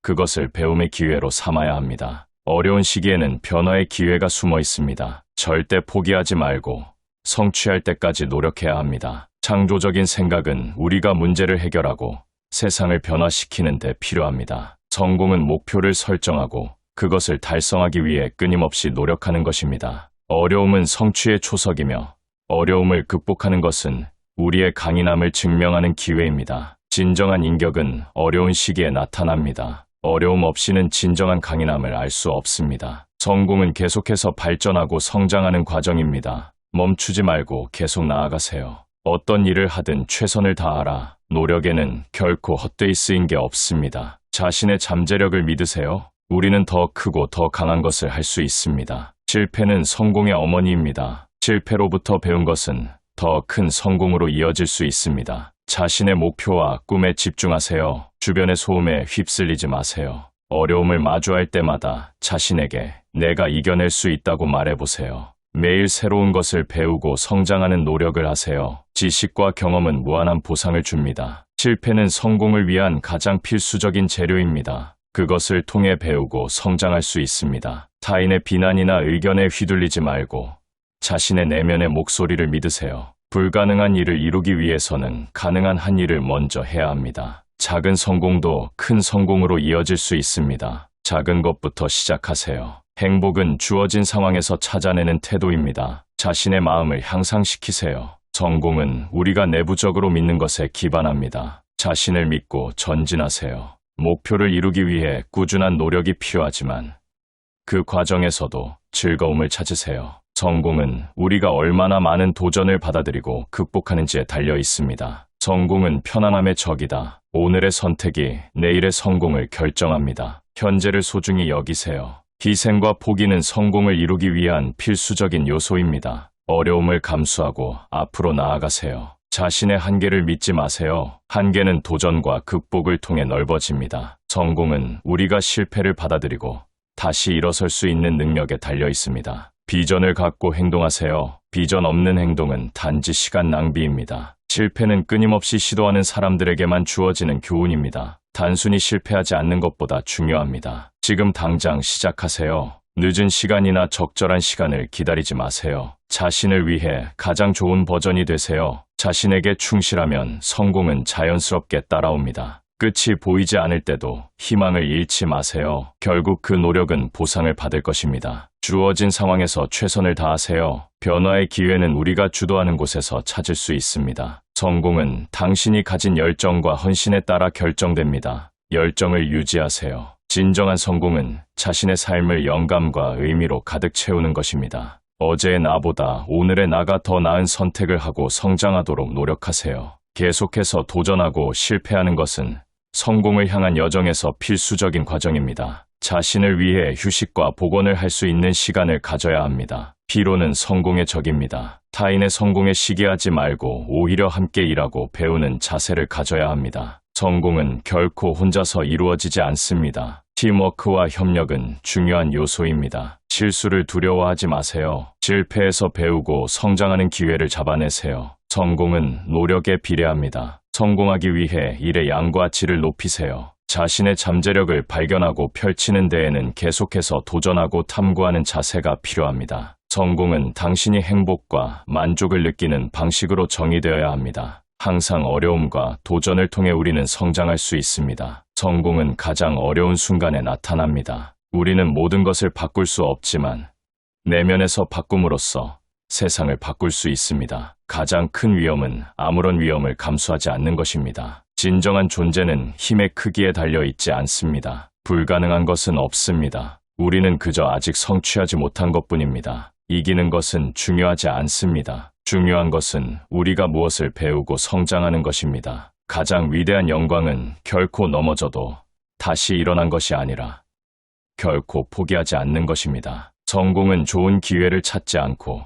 그것을 배움의 기회로 삼아야 합니다. 어려운 시기에는 변화의 기회가 숨어 있습니다. 절대 포기하지 말고 성취할 때까지 노력해야 합니다. 창조적인 생각은 우리가 문제를 해결하고 세상을 변화시키는 데 필요합니다. 성공은 목표를 설정하고 그것을 달성하기 위해 끊임없이 노력하는 것입니다. 어려움은 성취의 초석이며 어려움을 극복하는 것은 우리의 강인함을 증명하는 기회입니다. 진정한 인격은 어려운 시기에 나타납니다. 어려움 없이는 진정한 강인함을 알 수 없습니다. 성공은 계속해서 발전하고 성장하는 과정입니다. 멈추지 말고 계속 나아가세요. 어떤 일을 하든 최선을 다하라. 노력에는 결코 헛되이 쓰인 게 없습니다. 자신의 잠재력을 믿으세요. 우리는 더 크고 더 강한 것을 할 수 있습니다. 실패는 성공의 어머니입니다. 실패로부터 배운 것은 더 큰 성공으로 이어질 수 있습니다. 자신의 목표와 꿈에 집중하세요. 주변의 소음에 휩쓸리지 마세요. 어려움을 마주할 때마다 자신에게 내가 이겨낼 수 있다고 말해보세요. 매일 새로운 것을 배우고 성장하는 노력을 하세요. 지식과 경험은 무한한 보상을 줍니다. 실패는 성공을 위한 가장 필수적인 재료입니다. 그것을 통해 배우고 성장할 수 있습니다. 타인의 비난이나 의견에 휘둘리지 말고 자신의 내면의 목소리를 믿으세요. 불가능한 일을 이루기 위해서는 가능한 한 일을 먼저 해야 합니다. 작은 성공도 큰 성공으로 이어질 수 있습니다. 작은 것부터 시작하세요. 행복은 주어진 상황에서 찾아내는 태도입니다. 자신의 마음을 향상시키세요. 성공은 우리가 내부적으로 믿는 것에 기반합니다. 자신을 믿고 전진하세요. 목표를 이루기 위해 꾸준한 노력이 필요하지만 그 과정에서도 즐거움을 찾으세요. 성공은 우리가 얼마나 많은 도전을 받아들이고 극복하는지에 달려 있습니다. 성공은 편안함의 적이다. 오늘의 선택이 내일의 성공을 결정합니다. 현재를 소중히 여기세요. 희생과 포기는 성공을 이루기 위한 필수적인 요소입니다. 어려움을 감수하고 앞으로 나아가세요. 자신의 한계를 믿지 마세요. 한계는 도전과 극복을 통해 넓어집니다. 성공은 우리가 실패를 받아들이고 다시 일어설 수 있는 능력에 달려 있습니다. 비전을 갖고 행동하세요. 비전 없는 행동은 단지 시간 낭비입니다. 실패는 끊임없이 시도하는 사람들에게만 주어지는 교훈입니다. 단순히 실패하지 않는 것보다 중요합니다. 지금 당장 시작하세요. 늦은 시간이나 적절한 시간을 기다리지 마세요. 자신을 위해 가장 좋은 버전이 되세요. 자신에게 충실하면 성공은 자연스럽게 따라옵니다. 끝이 보이지 않을 때도 희망을 잃지 마세요. 결국 그 노력은 보상을 받을 것입니다. 주어진 상황에서 최선을 다하세요. 변화의 기회는 우리가 주도하는 곳에서 찾을 수 있습니다. 성공은 당신이 가진 열정과 헌신에 따라 결정됩니다. 열정을 유지하세요. 진정한 성공은 자신의 삶을 영감과 의미로 가득 채우는 것입니다. 어제의 나보다 오늘의 나가 더 나은 선택을 하고 성장하도록 노력하세요. 계속해서 도전하고 실패하는 것은 성공을 향한 여정에서 필수적인 과정입니다. 자신을 위해 휴식과 복원을 할 수 있는 시간을 가져야 합니다. 피로는 성공의 적입니다. 타인의 성공에 시기하지 말고 오히려 함께 일하고 배우는 자세를 가져야 합니다. 성공은 결코 혼자서 이루어지지 않습니다. 팀워크와 협력은 중요한 요소입니다. 실수를 두려워하지 마세요. 실패에서 배우고 성장하는 기회를 잡아내세요. 성공은 노력에 비례합니다. 성공하기 위해 일의 양과 질을 높이세요. 자신의 잠재력을 발견하고 펼치는 데에는 계속해서 도전하고 탐구하는 자세가 필요합니다. 성공은 당신이 행복과 만족을 느끼는 방식으로 정의되어야 합니다. 항상 어려움과 도전을 통해 우리는 성장할 수 있습니다. 성공은 가장 어려운 순간에 나타납니다. 우리는 모든 것을 바꿀 수 없지만 내면에서 바꿈으로써 세상을 바꿀 수 있습니다. 가장 큰 위험은 아무런 위험을 감수하지 않는 것입니다. 진정한 존재는 힘의 크기에 달려 있지 않습니다. 불가능한 것은 없습니다. 우리는 그저 아직 성취하지 못한 것뿐입니다. 이기는 것은 중요하지 않습니다. 중요한 것은 우리가 무엇을 배우고 성장하는 것입니다. 가장 위대한 영광은 결코 넘어져도 다시 일어난 것이 아니라 결코 포기하지 않는 것입니다. 성공은 좋은 기회를 찾지 않고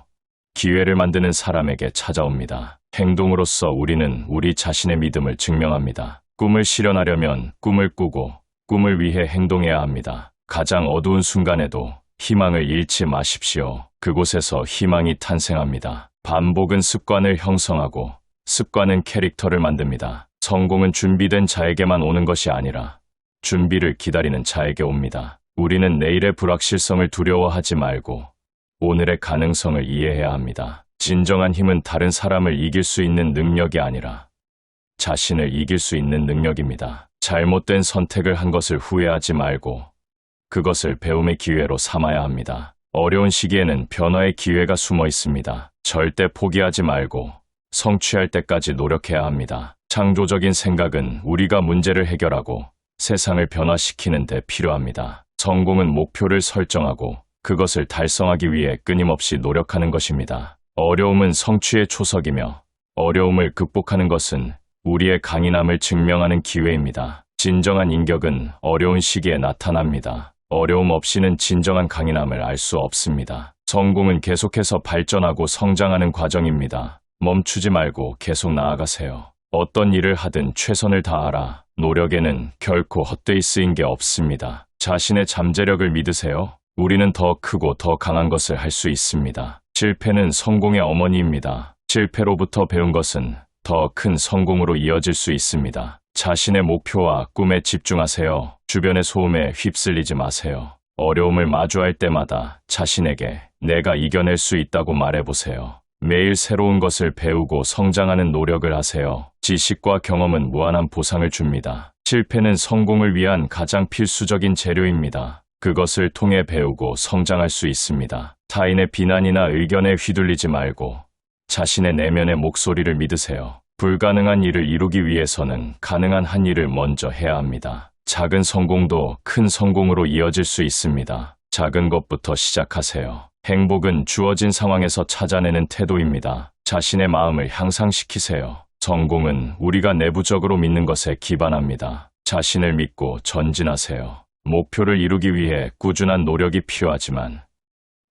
기회를 만드는 사람에게 찾아옵니다. 행동으로써 우리는 우리 자신의 믿음을 증명합니다. 꿈을 실현하려면 꿈을 꾸고 꿈을 위해 행동해야 합니다. 가장 어두운 순간에도 희망을 잃지 마십시오. 그곳에서 희망이 탄생합니다. 반복은 습관을 형성하고 습관은 캐릭터를 만듭니다. 성공은 준비된 자에게만 오는 것이 아니라 준비를 기다리는 자에게 옵니다. 우리는 내일의 불확실성을 두려워하지 말고 오늘의 가능성을 이해해야 합니다. 진정한 힘은 다른 사람을 이길 수 있는 능력이 아니라 자신을 이길 수 있는 능력입니다. 잘못된 선택을 한 것을 후회하지 말고 그것을 배움의 기회로 삼아야 합니다. 어려운 시기에는 변화의 기회가 숨어 있습니다. 절대 포기하지 말고 성취할 때까지 노력해야 합니다. 창조적인 생각은 우리가 문제를 해결하고 세상을 변화시키는 데 필요합니다. 성공은 목표를 설정하고 그것을 달성하기 위해 끊임없이 노력하는 것입니다. 어려움은 성취의 초석이며 어려움을 극복하는 것은 우리의 강인함을 증명하는 기회입니다. 진정한 인격은 어려운 시기에 나타납니다. 어려움 없이는 진정한 강인함을 알 수 없습니다. 성공은 계속해서 발전하고 성장하는 과정입니다. 멈추지 말고 계속 나아가세요. 어떤 일을 하든 최선을 다하라. 노력에는 결코 헛되이 쓰인 게 없습니다. 자신의 잠재력을 믿으세요. 우리는 더 크고 더 강한 것을 할 수 있습니다. 실패는 성공의 어머니입니다. 실패로부터 배운 것은 더 큰 성공으로 이어질 수 있습니다. 자신의 목표와 꿈에 집중하세요. 주변의 소음에 휩쓸리지 마세요. 어려움을 마주할 때마다 자신에게 내가 이겨낼 수 있다고 말해보세요. 매일 새로운 것을 배우고 성장하는 노력을 하세요. 지식과 경험은 무한한 보상을 줍니다. 실패는 성공을 위한 가장 필수적인 재료입니다. 그것을 통해 배우고 성장할 수 있습니다. 타인의 비난이나 의견에 휘둘리지 말고 자신의 내면의 목소리를 믿으세요. 불가능한 일을 이루기 위해서는 가능한 한 일을 먼저 해야 합니다. 작은 성공도 큰 성공으로 이어질 수 있습니다. 작은 것부터 시작하세요. 행복은 주어진 상황에서 찾아내는 태도입니다. 자신의 마음을 향상시키세요. 성공은 우리가 내부적으로 믿는 것에 기반합니다. 자신을 믿고 전진하세요. 목표를 이루기 위해 꾸준한 노력이 필요하지만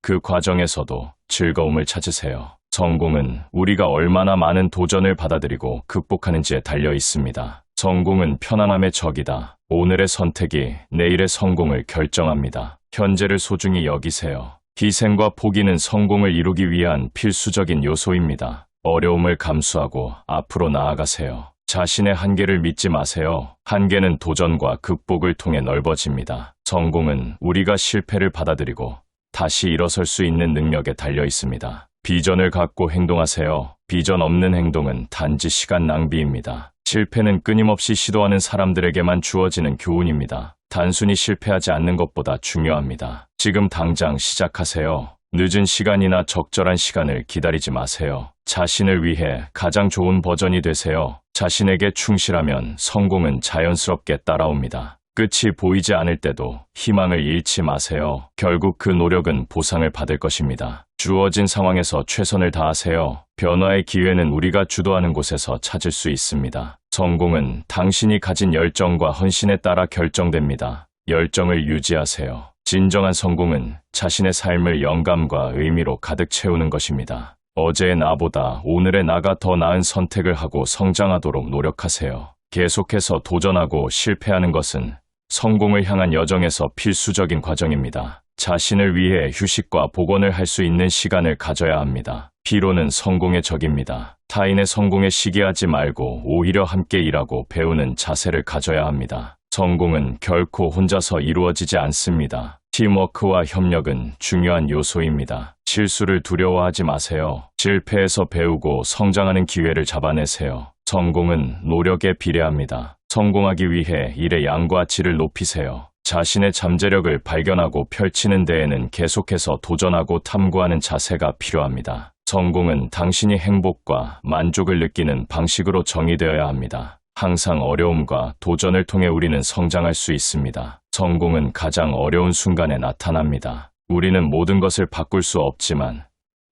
그 과정에서도 즐거움을 찾으세요. 성공은 우리가 얼마나 많은 도전을 받아들이고 극복하는지에 달려 있습니다. 성공은 편안함의 적이다. 오늘의 선택이 내일의 성공을 결정합니다. 현재를 소중히 여기세요. 희생과 포기는 성공을 이루기 위한 필수적인 요소입니다. 어려움을 감수하고 앞으로 나아가세요. 자신의 한계를 믿지 마세요. 한계는 도전과 극복을 통해 넓어집니다. 성공은 우리가 실패를 받아들이고 다시 일어설 수 있는 능력에 달려 있습니다. 비전을 갖고 행동하세요. 비전 없는 행동은 단지 시간 낭비입니다. 실패는 끊임없이 시도하는 사람들에게만 주어지는 교훈입니다. 단순히 실패하지 않는 것보다 중요합니다. 지금 당장 시작하세요. 늦은 시간이나 적절한 시간을 기다리지 마세요. 자신을 위해 가장 좋은 버전이 되세요. 자신에게 충실하면 성공은 자연스럽게 따라옵니다. 끝이 보이지 않을 때도 희망을 잃지 마세요. 결국 그 노력은 보상을 받을 것입니다. 주어진 상황에서 최선을 다하세요. 변화의 기회는 우리가 주도하는 곳에서 찾을 수 있습니다. 성공은 당신이 가진 열정과 헌신에 따라 결정됩니다. 열정을 유지하세요. 진정한 성공은 자신의 삶을 영감과 의미로 가득 채우는 것입니다. 어제의 나보다 오늘의 나가 더 나은 선택을 하고 성장하도록 노력하세요. 계속해서 도전하고 실패하는 것은 성공을 향한 여정에서 필수적인 과정입니다. 자신을 위해 휴식과 복원을 할 수 있는 시간을 가져야 합니다. 피로는 성공의 적입니다. 타인의 성공에 시기하지 말고 오히려 함께 일하고 배우는 자세를 가져야 합니다. 성공은 결코 혼자서 이루어지지 않습니다. 팀워크와 협력은 중요한 요소입니다. 실수를 두려워하지 마세요. 실패에서 배우고 성장하는 기회를 잡아내세요. 성공은 노력에 비례합니다. 성공하기 위해 일의 양과 질을 높이세요. 자신의 잠재력을 발견하고 펼치는 데에는 계속해서 도전하고 탐구하는 자세가 필요합니다. 성공은 당신이 행복과 만족을 느끼는 방식으로 정의되어야 합니다. 항상 어려움과 도전을 통해 우리는 성장할 수 있습니다. 성공은 가장 어려운 순간에 나타납니다. 우리는 모든 것을 바꿀 수 없지만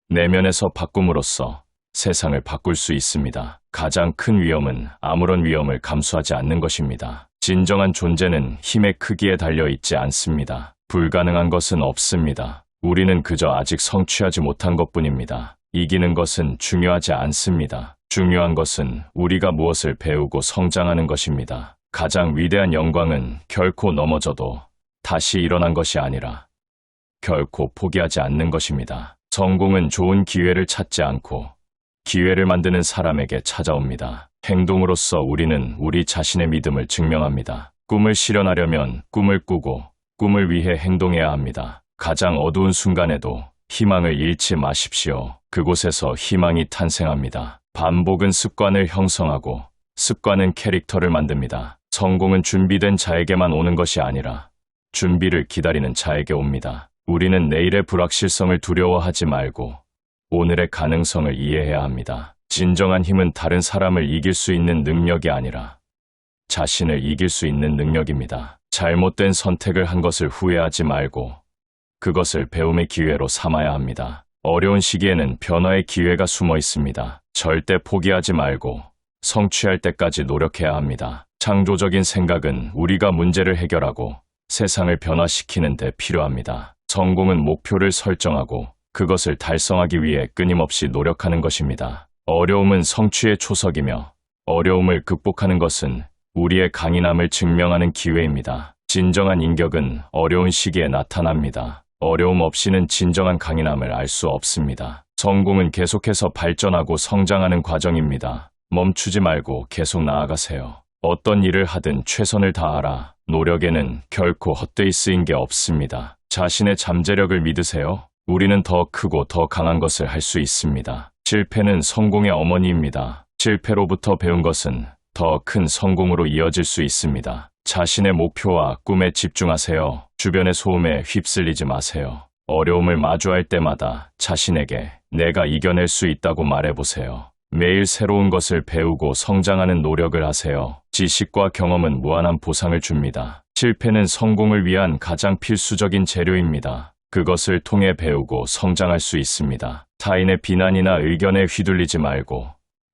내면에서 바꿈으로써 세상을 바꿀 수 있습니다. 가장 큰 위험은 아무런 위험을 감수하지 않는 것입니다. 진정한 존재는 힘의 크기에 달려 있지 않습니다. 불가능한 것은 없습니다. 우리는 그저 아직 성취하지 못한 것뿐입니다. 이기는 것은 중요하지 않습니다. 중요한 것은 우리가 무엇을 배우고 성장하는 것입니다. 가장 위대한 영광은 결코 넘어져도 다시 일어난 것이 아니라 결코 포기하지 않는 것입니다. 성공은 좋은 기회를 찾지 않고 기회를 만드는 사람에게 찾아옵니다. 행동으로써 우리는 우리 자신의 믿음을 증명합니다. 꿈을 실현하려면 꿈을 꾸고 꿈을 위해 행동해야 합니다. 가장 어두운 순간에도 희망을 잃지 마십시오. 그곳에서 희망이 탄생합니다. 반복은 습관을 형성하고 습관은 캐릭터를 만듭니다. 성공은 준비된 자에게만 오는 것이 아니라 준비를 기다리는 자에게 옵니다. 우리는 내일의 불확실성을 두려워하지 말고 오늘의 가능성을 이해해야 합니다. 진정한 힘은 다른 사람을 이길 수 있는 능력이 아니라 자신을 이길 수 있는 능력입니다. 잘못된 선택을 한 것을 후회하지 말고 그것을 배움의 기회로 삼아야 합니다. 어려운 시기에는 변화의 기회가 숨어 있습니다. 절대 포기하지 말고 성취할 때까지 노력해야 합니다. 창조적인 생각은 우리가 문제를 해결하고 세상을 변화시키는 데 필요합니다. 성공은 목표를 설정하고 그것을 달성하기 위해 끊임없이 노력하는 것입니다. 어려움은 성취의 초석이며 어려움을 극복하는 것은 우리의 강인함을 증명하는 기회입니다. 진정한 인격은 어려운 시기에 나타납니다. 어려움 없이는 진정한 강인함을 알 수 없습니다. 성공은 계속해서 발전하고 성장하는 과정입니다. 멈추지 말고 계속 나아가세요. 어떤 일을 하든 최선을 다하라. 노력에는 결코 헛되이 쓰인 게 없습니다. 자신의 잠재력을 믿으세요. 우리는 더 크고 더 강한 것을 할 수 있습니다. 실패는 성공의 어머니입니다. 실패로부터 배운 것은 더 큰 성공으로 이어질 수 있습니다. 자신의 목표와 꿈에 집중하세요. 주변의 소음에 휩쓸리지 마세요. 어려움을 마주할 때마다 자신에게 내가 이겨낼 수 있다고 말해보세요. 매일 새로운 것을 배우고 성장하는 노력을 하세요. 지식과 경험은 무한한 보상을 줍니다. 실패는 성공을 위한 가장 필수적인 재료입니다. 그것을 통해 배우고 성장할 수 있습니다. 타인의 비난이나 의견에 휘둘리지 말고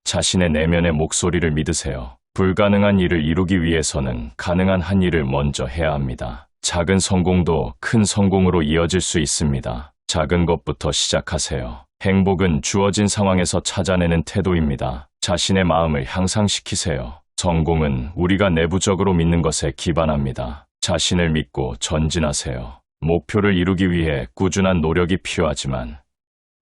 자신의 내면의 목소리를 믿으세요. 불가능한 일을 이루기 위해서는 가능한 한 일을 먼저 해야 합니다. 작은 성공도 큰 성공으로 이어질 수 있습니다. 작은 것부터 시작하세요. 행복은 주어진 상황에서 찾아내는 태도입니다. 자신의 마음을 향상시키세요. 성공은 우리가 내부적으로 믿는 것에 기반합니다. 자신을 믿고 전진하세요. 목표를 이루기 위해 꾸준한 노력이 필요하지만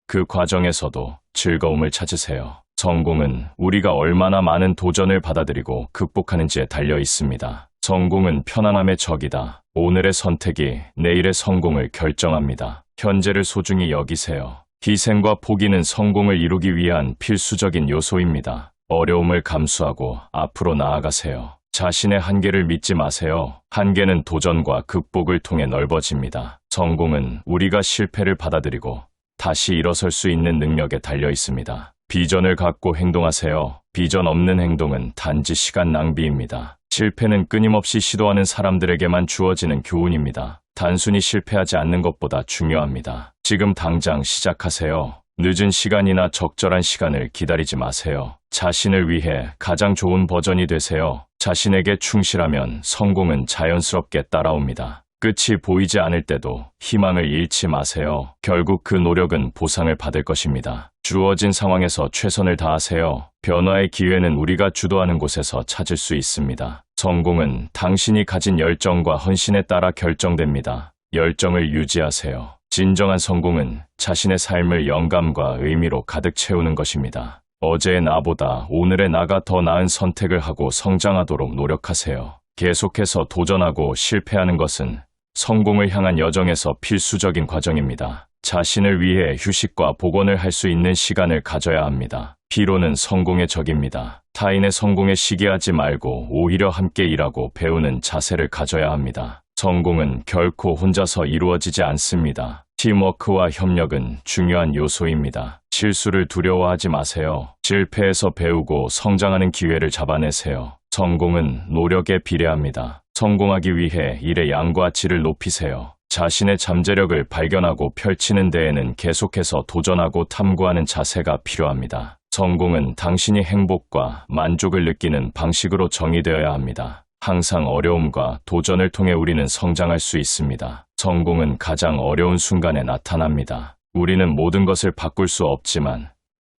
그 과정에서도 즐거움을 찾으세요. 성공은 우리가 얼마나 많은 도전을 받아들이고 극복하는지에 달려 있습니다. 성공은 편안함의 적이다. 오늘의 선택이 내일의 성공을 결정합니다. 현재를 소중히 여기세요. 희생과 포기는 성공을 이루기 위한 필수적인 요소입니다. 어려움을 감수하고 앞으로 나아가세요. 자신의 한계를 믿지 마세요. 한계는 도전과 극복을 통해 넓어집니다. 성공은 우리가 실패를 받아들이고 다시 일어설 수 있는 능력에 달려 있습니다. 비전을 갖고 행동하세요. 비전 없는 행동은 단지 시간 낭비입니다. 실패는 끊임없이 시도하는 사람들에게만 주어지는 교훈입니다. 단순히 실패하지 않는 것보다 중요합니다. 지금 당장 시작하세요. 늦은 시간이나 적절한 시간을 기다리지 마세요. 자신을 위해 가장 좋은 버전이 되세요. 자신에게 충실하면 성공은 자연스럽게 따라옵니다. 끝이 보이지 않을 때도 희망을 잃지 마세요. 결국 그 노력은 보상을 받을 것입니다. 주어진 상황에서 최선을 다하세요. 변화의 기회는 우리가 주도하는 곳에서 찾을 수 있습니다. 성공은 당신이 가진 열정과 헌신에 따라 결정됩니다. 열정을 유지하세요. 진정한 성공은 자신의 삶을 영감과 의미로 가득 채우는 것입니다. 어제의 나보다 오늘의 나가 더 나은 선택을 하고 성장하도록 노력하세요. 계속해서 도전하고 실패하는 것은 성공을 향한 여정에서 필수적인 과정입니다. 자신을 위해 휴식과 복원을 할 수 있는 시간을 가져야 합니다. 피로는 성공의 적입니다. 타인의 성공에 시기하지 말고 오히려 함께 일하고 배우는 자세를 가져야 합니다. 성공은 결코 혼자서 이루어지지 않습니다. 팀워크와 협력은 중요한 요소입니다. 실수를 두려워하지 마세요. 실패에서 배우고 성장하는 기회를 잡아내세요. 성공은 노력에 비례합니다. 성공하기 위해 일의 양과 질을 높이세요. 자신의 잠재력을 발견하고 펼치는 데에는 계속해서 도전하고 탐구하는 자세가 필요합니다. 성공은 당신이 행복과 만족을 느끼는 방식으로 정의되어야 합니다. 항상 어려움과 도전을 통해 우리는 성장할 수 있습니다. 성공은 가장 어려운 순간에 나타납니다. 우리는 모든 것을 바꿀 수 없지만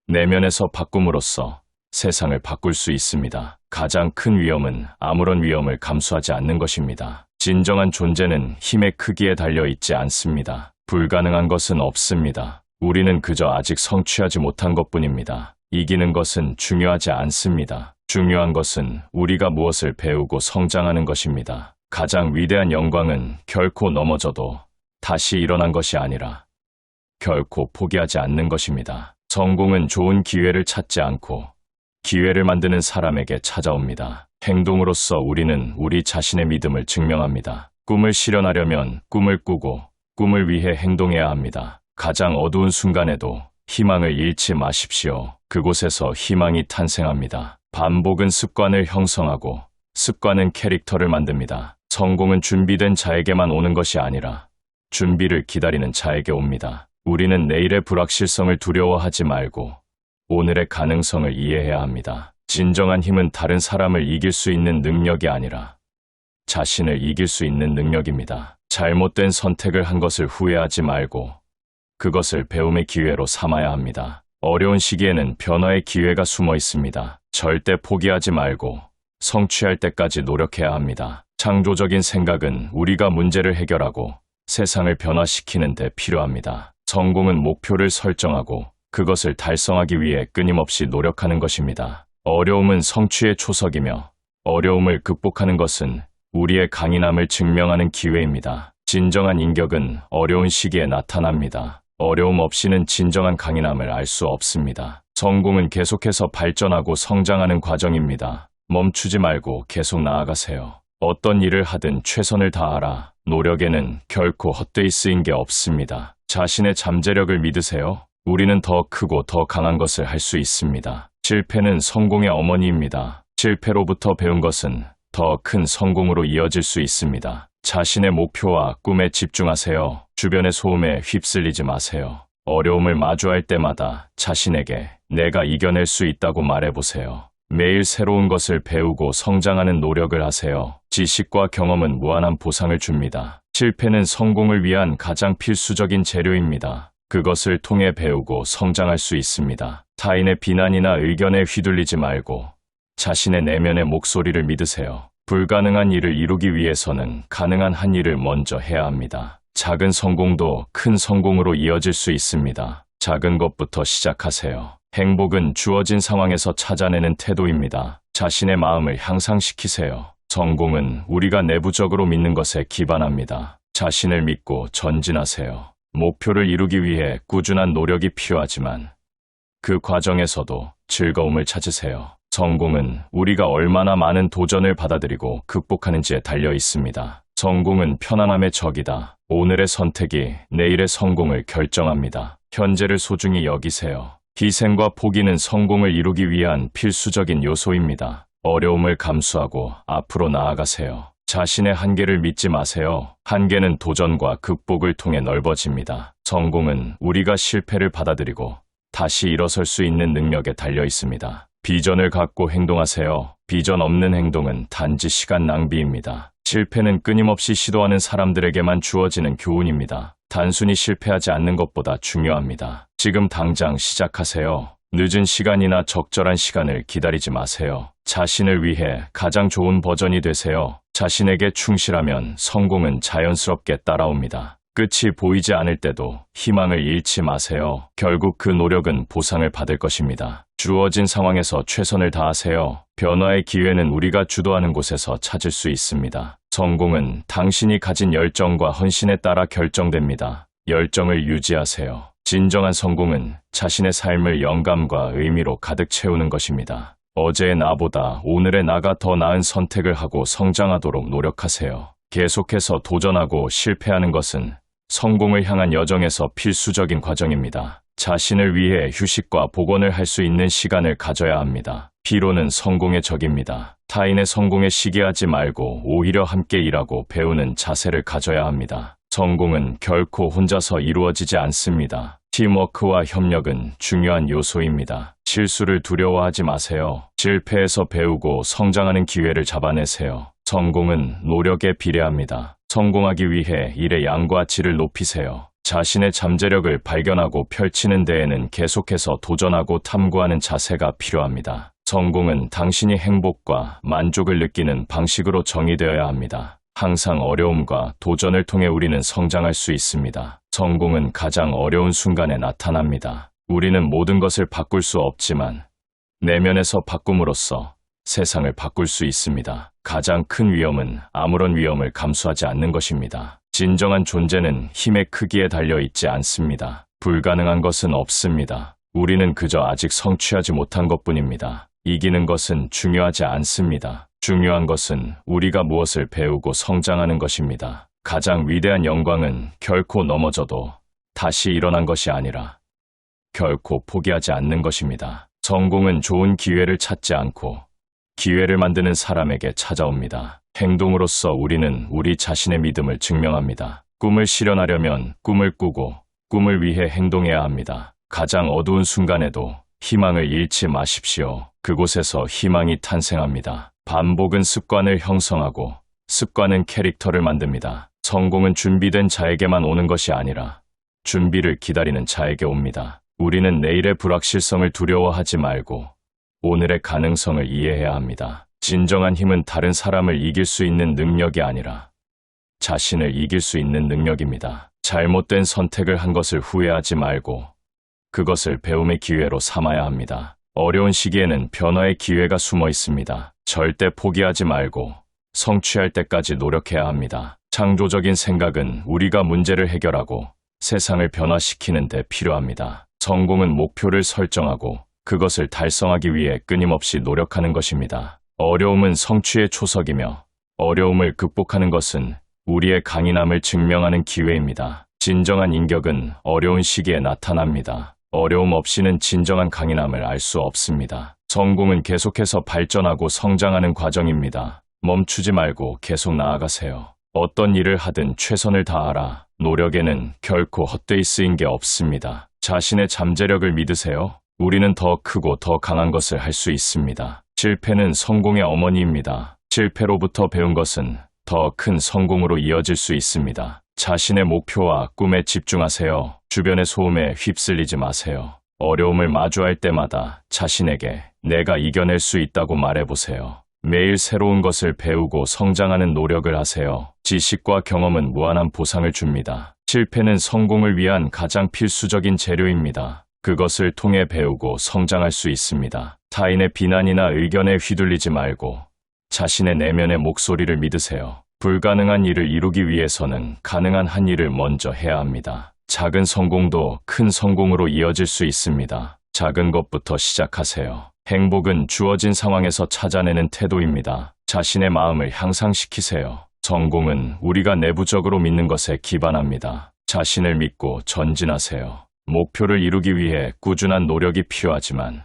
내면에서 바꿈으로써 세상을 바꿀 수 있습니다. 가장 큰 위험은 아무런 위험을 감수하지 않는 것입니다. 진정한 존재는 힘의 크기에 달려 있지 않습니다. 불가능한 것은 없습니다. 우리는 그저 아직 성취하지 못한 것뿐입니다. 이기는 것은 중요하지 않습니다. 중요한 것은 우리가 무엇을 배우고 성장하는 것입니다. 가장 위대한 영광은 결코 넘어져도 다시 일어난 것이 아니라 결코 포기하지 않는 것입니다. 성공은 좋은 기회를 찾지 않고 기회를 만드는 사람에게 찾아옵니다. 행동으로써 우리는 우리 자신의 믿음을 증명합니다. 꿈을 실현하려면 꿈을 꾸고 꿈을 위해 행동해야 합니다. 가장 어두운 순간에도 희망을 잃지 마십시오. 그곳에서 희망이 탄생합니다. 반복은 습관을 형성하고 습관은 캐릭터를 만듭니다. 성공은 준비된 자에게만 오는 것이 아니라 준비를 기다리는 자에게 옵니다. 우리는 내일의 불확실성을 두려워하지 말고 오늘의 가능성을 이해해야 합니다. 진정한 힘은 다른 사람을 이길 수 있는 능력이 아니라 자신을 이길 수 있는 능력입니다. 잘못된 선택을 한 것을 후회하지 말고 그것을 배움의 기회로 삼아야 합니다. 어려운 시기에는 변화의 기회가 숨어 있습니다. 절대 포기하지 말고 성취할 때까지 노력해야 합니다. 창조적인 생각은 우리가 문제를 해결하고 세상을 변화시키는 데 필요합니다. 성공은 목표를 설정하고 그것을 달성하기 위해 끊임없이 노력하는 것입니다. 어려움은 성취의 초석이며 어려움을 극복하는 것은 우리의 강인함을 증명하는 기회입니다. 진정한 인격은 어려운 시기에 나타납니다. 어려움 없이는 진정한 강인함을 알 수 없습니다. 성공은 계속해서 발전하고 성장하는 과정입니다. 멈추지 말고 계속 나아가세요. 어떤 일을 하든 최선을 다하라. 노력에는 결코 헛되이 쓰인 게 없습니다. 자신의 잠재력을 믿으세요. 우리는 더 크고 더 강한 것을 할 수 있습니다. 실패는 성공의 어머니입니다. 실패로부터 배운 것은 더 큰 성공으로 이어질 수 있습니다. 자신의 목표와 꿈에 집중하세요. 주변의 소음에 휩쓸리지 마세요. 어려움을 마주할 때마다 자신에게 내가 이겨낼 수 있다고 말해보세요. 매일 새로운 것을 배우고 성장하는 노력을 하세요. 지식과 경험은 무한한 보상을 줍니다. 실패는 성공을 위한 가장 필수적인 재료입니다. 그것을 통해 배우고 성장할 수 있습니다. 타인의 비난이나 의견에 휘둘리지 말고 자신의 내면의 목소리를 믿으세요. 불가능한 일을 이루기 위해서는 가능한 한 일을 먼저 해야 합니다. 작은 성공도 큰 성공으로 이어질 수 있습니다. 작은 것부터 시작하세요. 행복은 주어진 상황에서 찾아내는 태도입니다. 자신의 마음을 향상시키세요. 성공은 우리가 내부적으로 믿는 것에 기반합니다. 자신을 믿고 전진하세요. 목표를 이루기 위해 꾸준한 노력이 필요하지만 그 과정에서도 즐거움을 찾으세요. 성공은 우리가 얼마나 많은 도전을 받아들이고 극복하는지에 달려 있습니다. 성공은 편안함의 적이다. 오늘의 선택이 내일의 성공을 결정합니다. 현재를 소중히 여기세요. 희생과 포기는 성공을 이루기 위한 필수적인 요소입니다. 어려움을 감수하고 앞으로 나아가세요. 자신의 한계를 믿지 마세요. 한계는 도전과 극복을 통해 넓어집니다. 성공은 우리가 실패를 받아들이고 다시 일어설 수 있는 능력에 달려 있습니다. 비전을 갖고 행동하세요. 비전 없는 행동은 단지 시간 낭비입니다. 실패는 끊임없이 시도하는 사람들에게만 주어지는 교훈입니다. 단순히 실패하지 않는 것보다 중요합니다. 지금 당장 시작하세요. 늦은 시간이나 적절한 시간을 기다리지 마세요. 자신을 위해 가장 좋은 버전이 되세요. 자신에게 충실하면 성공은 자연스럽게 따라옵니다. 끝이 보이지 않을 때도 희망을 잃지 마세요. 결국 그 노력은 보상을 받을 것입니다. 주어진 상황에서 최선을 다하세요. 변화의 기회는 우리가 주도하는 곳에서 찾을 수 있습니다. 성공은 당신이 가진 열정과 헌신에 따라 결정됩니다. 열정을 유지하세요. 진정한 성공은 자신의 삶을 영감과 의미로 가득 채우는 것입니다. 어제의 나보다 오늘의 나가 더 나은 선택을 하고 성장하도록 노력하세요. 계속해서 도전하고 실패하는 것은 성공을 향한 여정에서 필수적인 과정입니다. 자신을 위해 휴식과 복원을 할 수 있는 시간을 가져야 합니다. 피로는 성공의 적입니다. 타인의 성공에 시기하지 말고 오히려 함께 일하고 배우는 자세를 가져야 합니다. 성공은 결코 혼자서 이루어지지 않습니다. 팀워크와 협력은 중요한 요소입니다. 실수를 두려워하지 마세요. 실패에서 배우고 성장하는 기회를 잡아내세요. 성공은 노력에 비례합니다. 성공하기 위해 일의 양과 질을 높이세요. 자신의 잠재력을 발견하고 펼치는 데에는 계속해서 도전하고 탐구하는 자세가 필요합니다. 성공은 당신이 행복과 만족을 느끼는 방식으로 정의되어야 합니다. 항상 어려움과 도전을 통해 우리는 성장할 수 있습니다. 성공은 가장 어려운 순간에 나타납니다. 우리는 모든 것을 바꿀 수 없지만 내면에서 바꿈으로써 세상을 바꿀 수 있습니다. 가장 큰 위험은 아무런 위험을 감수하지 않는 것입니다. 진정한 존재는 힘의 크기에 달려 있지 않습니다. 불가능한 것은 없습니다. 우리는 그저 아직 성취하지 못한 것뿐입니다. 이기는 것은 중요하지 않습니다. 중요한 것은 우리가 무엇을 배우고 성장하는 것입니다. 가장 위대한 영광은 결코 넘어져도 다시 일어난 것이 아니라 결코 포기하지 않는 것입니다. 성공은 좋은 기회를 찾지 않고 기회를 만드는 사람에게 찾아옵니다. 행동으로써 우리는 우리 자신의 믿음을 증명합니다. 꿈을 실현하려면 꿈을 꾸고 꿈을 위해 행동해야 합니다. 가장 어두운 순간에도 희망을 잃지 마십시오. 그곳에서 희망이 탄생합니다. 반복은 습관을 형성하고 습관은 캐릭터를 만듭니다. 성공은 준비된 자에게만 오는 것이 아니라 준비를 기다리는 자에게 옵니다. 우리는 내일의 불확실성을 두려워하지 말고 오늘의 가능성을 이해해야 합니다. 진정한 힘은 다른 사람을 이길 수 있는 능력이 아니라 자신을 이길 수 있는 능력입니다. 잘못된 선택을 한 것을 후회하지 말고 그것을 배움의 기회로 삼아야 합니다. 어려운 시기에는 변화의 기회가 숨어 있습니다. 절대 포기하지 말고 성취할 때까지 노력해야 합니다. 창조적인 생각은 우리가 문제를 해결하고 세상을 변화시키는 데 필요합니다. 성공은 목표를 설정하고 그것을 달성하기 위해 끊임없이 노력하는 것입니다. 어려움은 성취의 초석이며 어려움을 극복하는 것은 우리의 강인함을 증명하는 기회입니다. 진정한 인격은 어려운 시기에 나타납니다. 어려움 없이는 진정한 강인함을 알 수 없습니다. 성공은 계속해서 발전하고 성장하는 과정입니다. 멈추지 말고 계속 나아가세요. 어떤 일을 하든 최선을 다하라. 노력에는 결코 헛되이 쓰인 게 없습니다. 자신의 잠재력을 믿으세요. 우리는 더 크고 더 강한 것을 할 수 있습니다. 실패는 성공의 어머니입니다. 실패로부터 배운 것은 더 큰 성공으로 이어질 수 있습니다. 자신의 목표와 꿈에 집중하세요. 주변의 소음에 휩쓸리지 마세요. 어려움을 마주할 때마다 자신에게 내가 이겨낼 수 있다고 말해보세요. 매일 새로운 것을 배우고 성장하는 노력을 하세요. 지식과 경험은 무한한 보상을 줍니다. 실패는 성공을 위한 가장 필수적인 재료입니다. 그것을 통해 배우고 성장할 수 있습니다. 타인의 비난이나 의견에 휘둘리지 말고 자신의 내면의 목소리를 믿으세요. 불가능한 일을 이루기 위해서는 가능한 한 일을 먼저 해야 합니다. 작은 성공도 큰 성공으로 이어질 수 있습니다. 작은 것부터 시작하세요. 행복은 주어진 상황에서 찾아내는 태도입니다. 자신의 마음을 향상시키세요. 성공은 우리가 내부적으로 믿는 것에 기반합니다. 자신을 믿고 전진하세요. 목표를 이루기 위해 꾸준한 노력이 필요하지만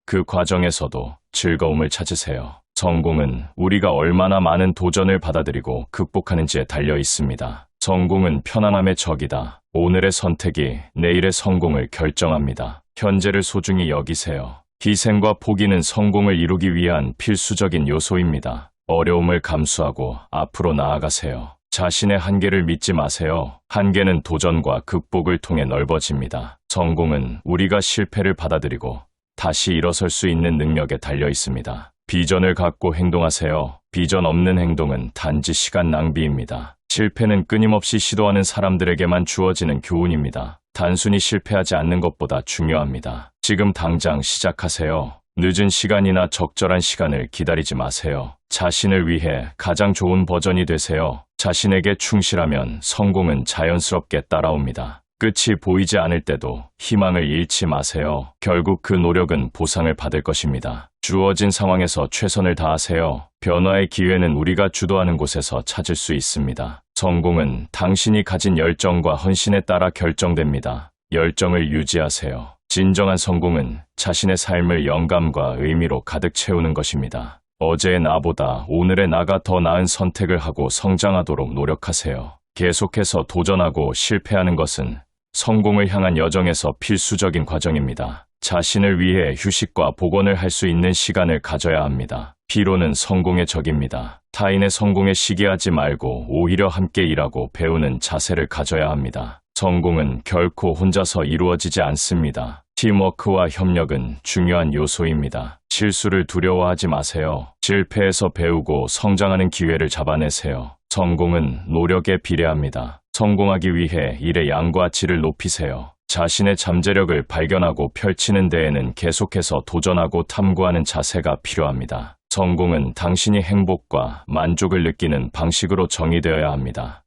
그 과정에서도 즐거움을 찾으세요. 성공은 우리가 얼마나 많은 도전을 받아들이고 극복하는지에 달려 있습니다. 성공은 편안함의 적이다. 오늘의 선택이 내일의 성공을 결정합니다. 현재를 소중히 여기세요. 희생과 포기는 성공을 이루기 위한 필수적인 요소입니다. 어려움을 감수하고 앞으로 나아가세요. 자신의 한계를 믿지 마세요. 한계는 도전과 극복을 통해 넓어집니다. 성공은 우리가 실패를 받아들이고 다시 일어설 수 있는 능력에 달려 있습니다. 비전을 갖고 행동하세요. 비전 없는 행동은 단지 시간 낭비입니다. 실패는 끊임없이 시도하는 사람들에게만 주어지는 교훈입니다. 단순히 실패하지 않는 것보다 중요합니다. 지금 당장 시작하세요. 늦은 시간이나 적절한 시간을 기다리지 마세요. 자신을 위해 가장 좋은 버전이 되세요. 자신에게 충실하면 성공은 자연스럽게 따라옵니다. 끝이 보이지 않을 때도 희망을 잃지 마세요. 결국 그 노력은 보상을 받을 것입니다. 주어진 상황에서 최선을 다하세요. 변화의 기회는 우리가 주도하는 곳에서 찾을 수 있습니다. 성공은 당신이 가진 열정과 헌신에 따라 결정됩니다. 열정을 유지하세요. 진정한 성공은 자신의 삶을 영감과 의미로 가득 채우는 것입니다. 어제의 나보다 오늘의 나가 더 나은 선택을 하고 성장하도록 노력하세요. 계속해서 도전하고 실패하는 것은 성공을 향한 여정에서 필수적인 과정입니다. 자신을 위해 휴식과 복원을 할 수 있는 시간을 가져야 합니다. 피로는 성공의 적입니다. 타인의 성공에 시기하지 말고 오히려 함께 일하고 배우는 자세를 가져야 합니다. 성공은 결코 혼자서 이루어지지 않습니다. 팀워크와 협력은 중요한 요소입니다. 실수를 두려워하지 마세요. 실패에서 배우고 성장하는 기회를 잡아내세요. 성공은 노력에 비례합니다. 성공하기 위해 일의 양과 질을 높이세요. 자신의 잠재력을 발견하고 펼치는 데에는 계속해서 도전하고 탐구하는 자세가 필요합니다. 성공은 당신이 행복과 만족을 느끼는 방식으로 정의되어야 합니다.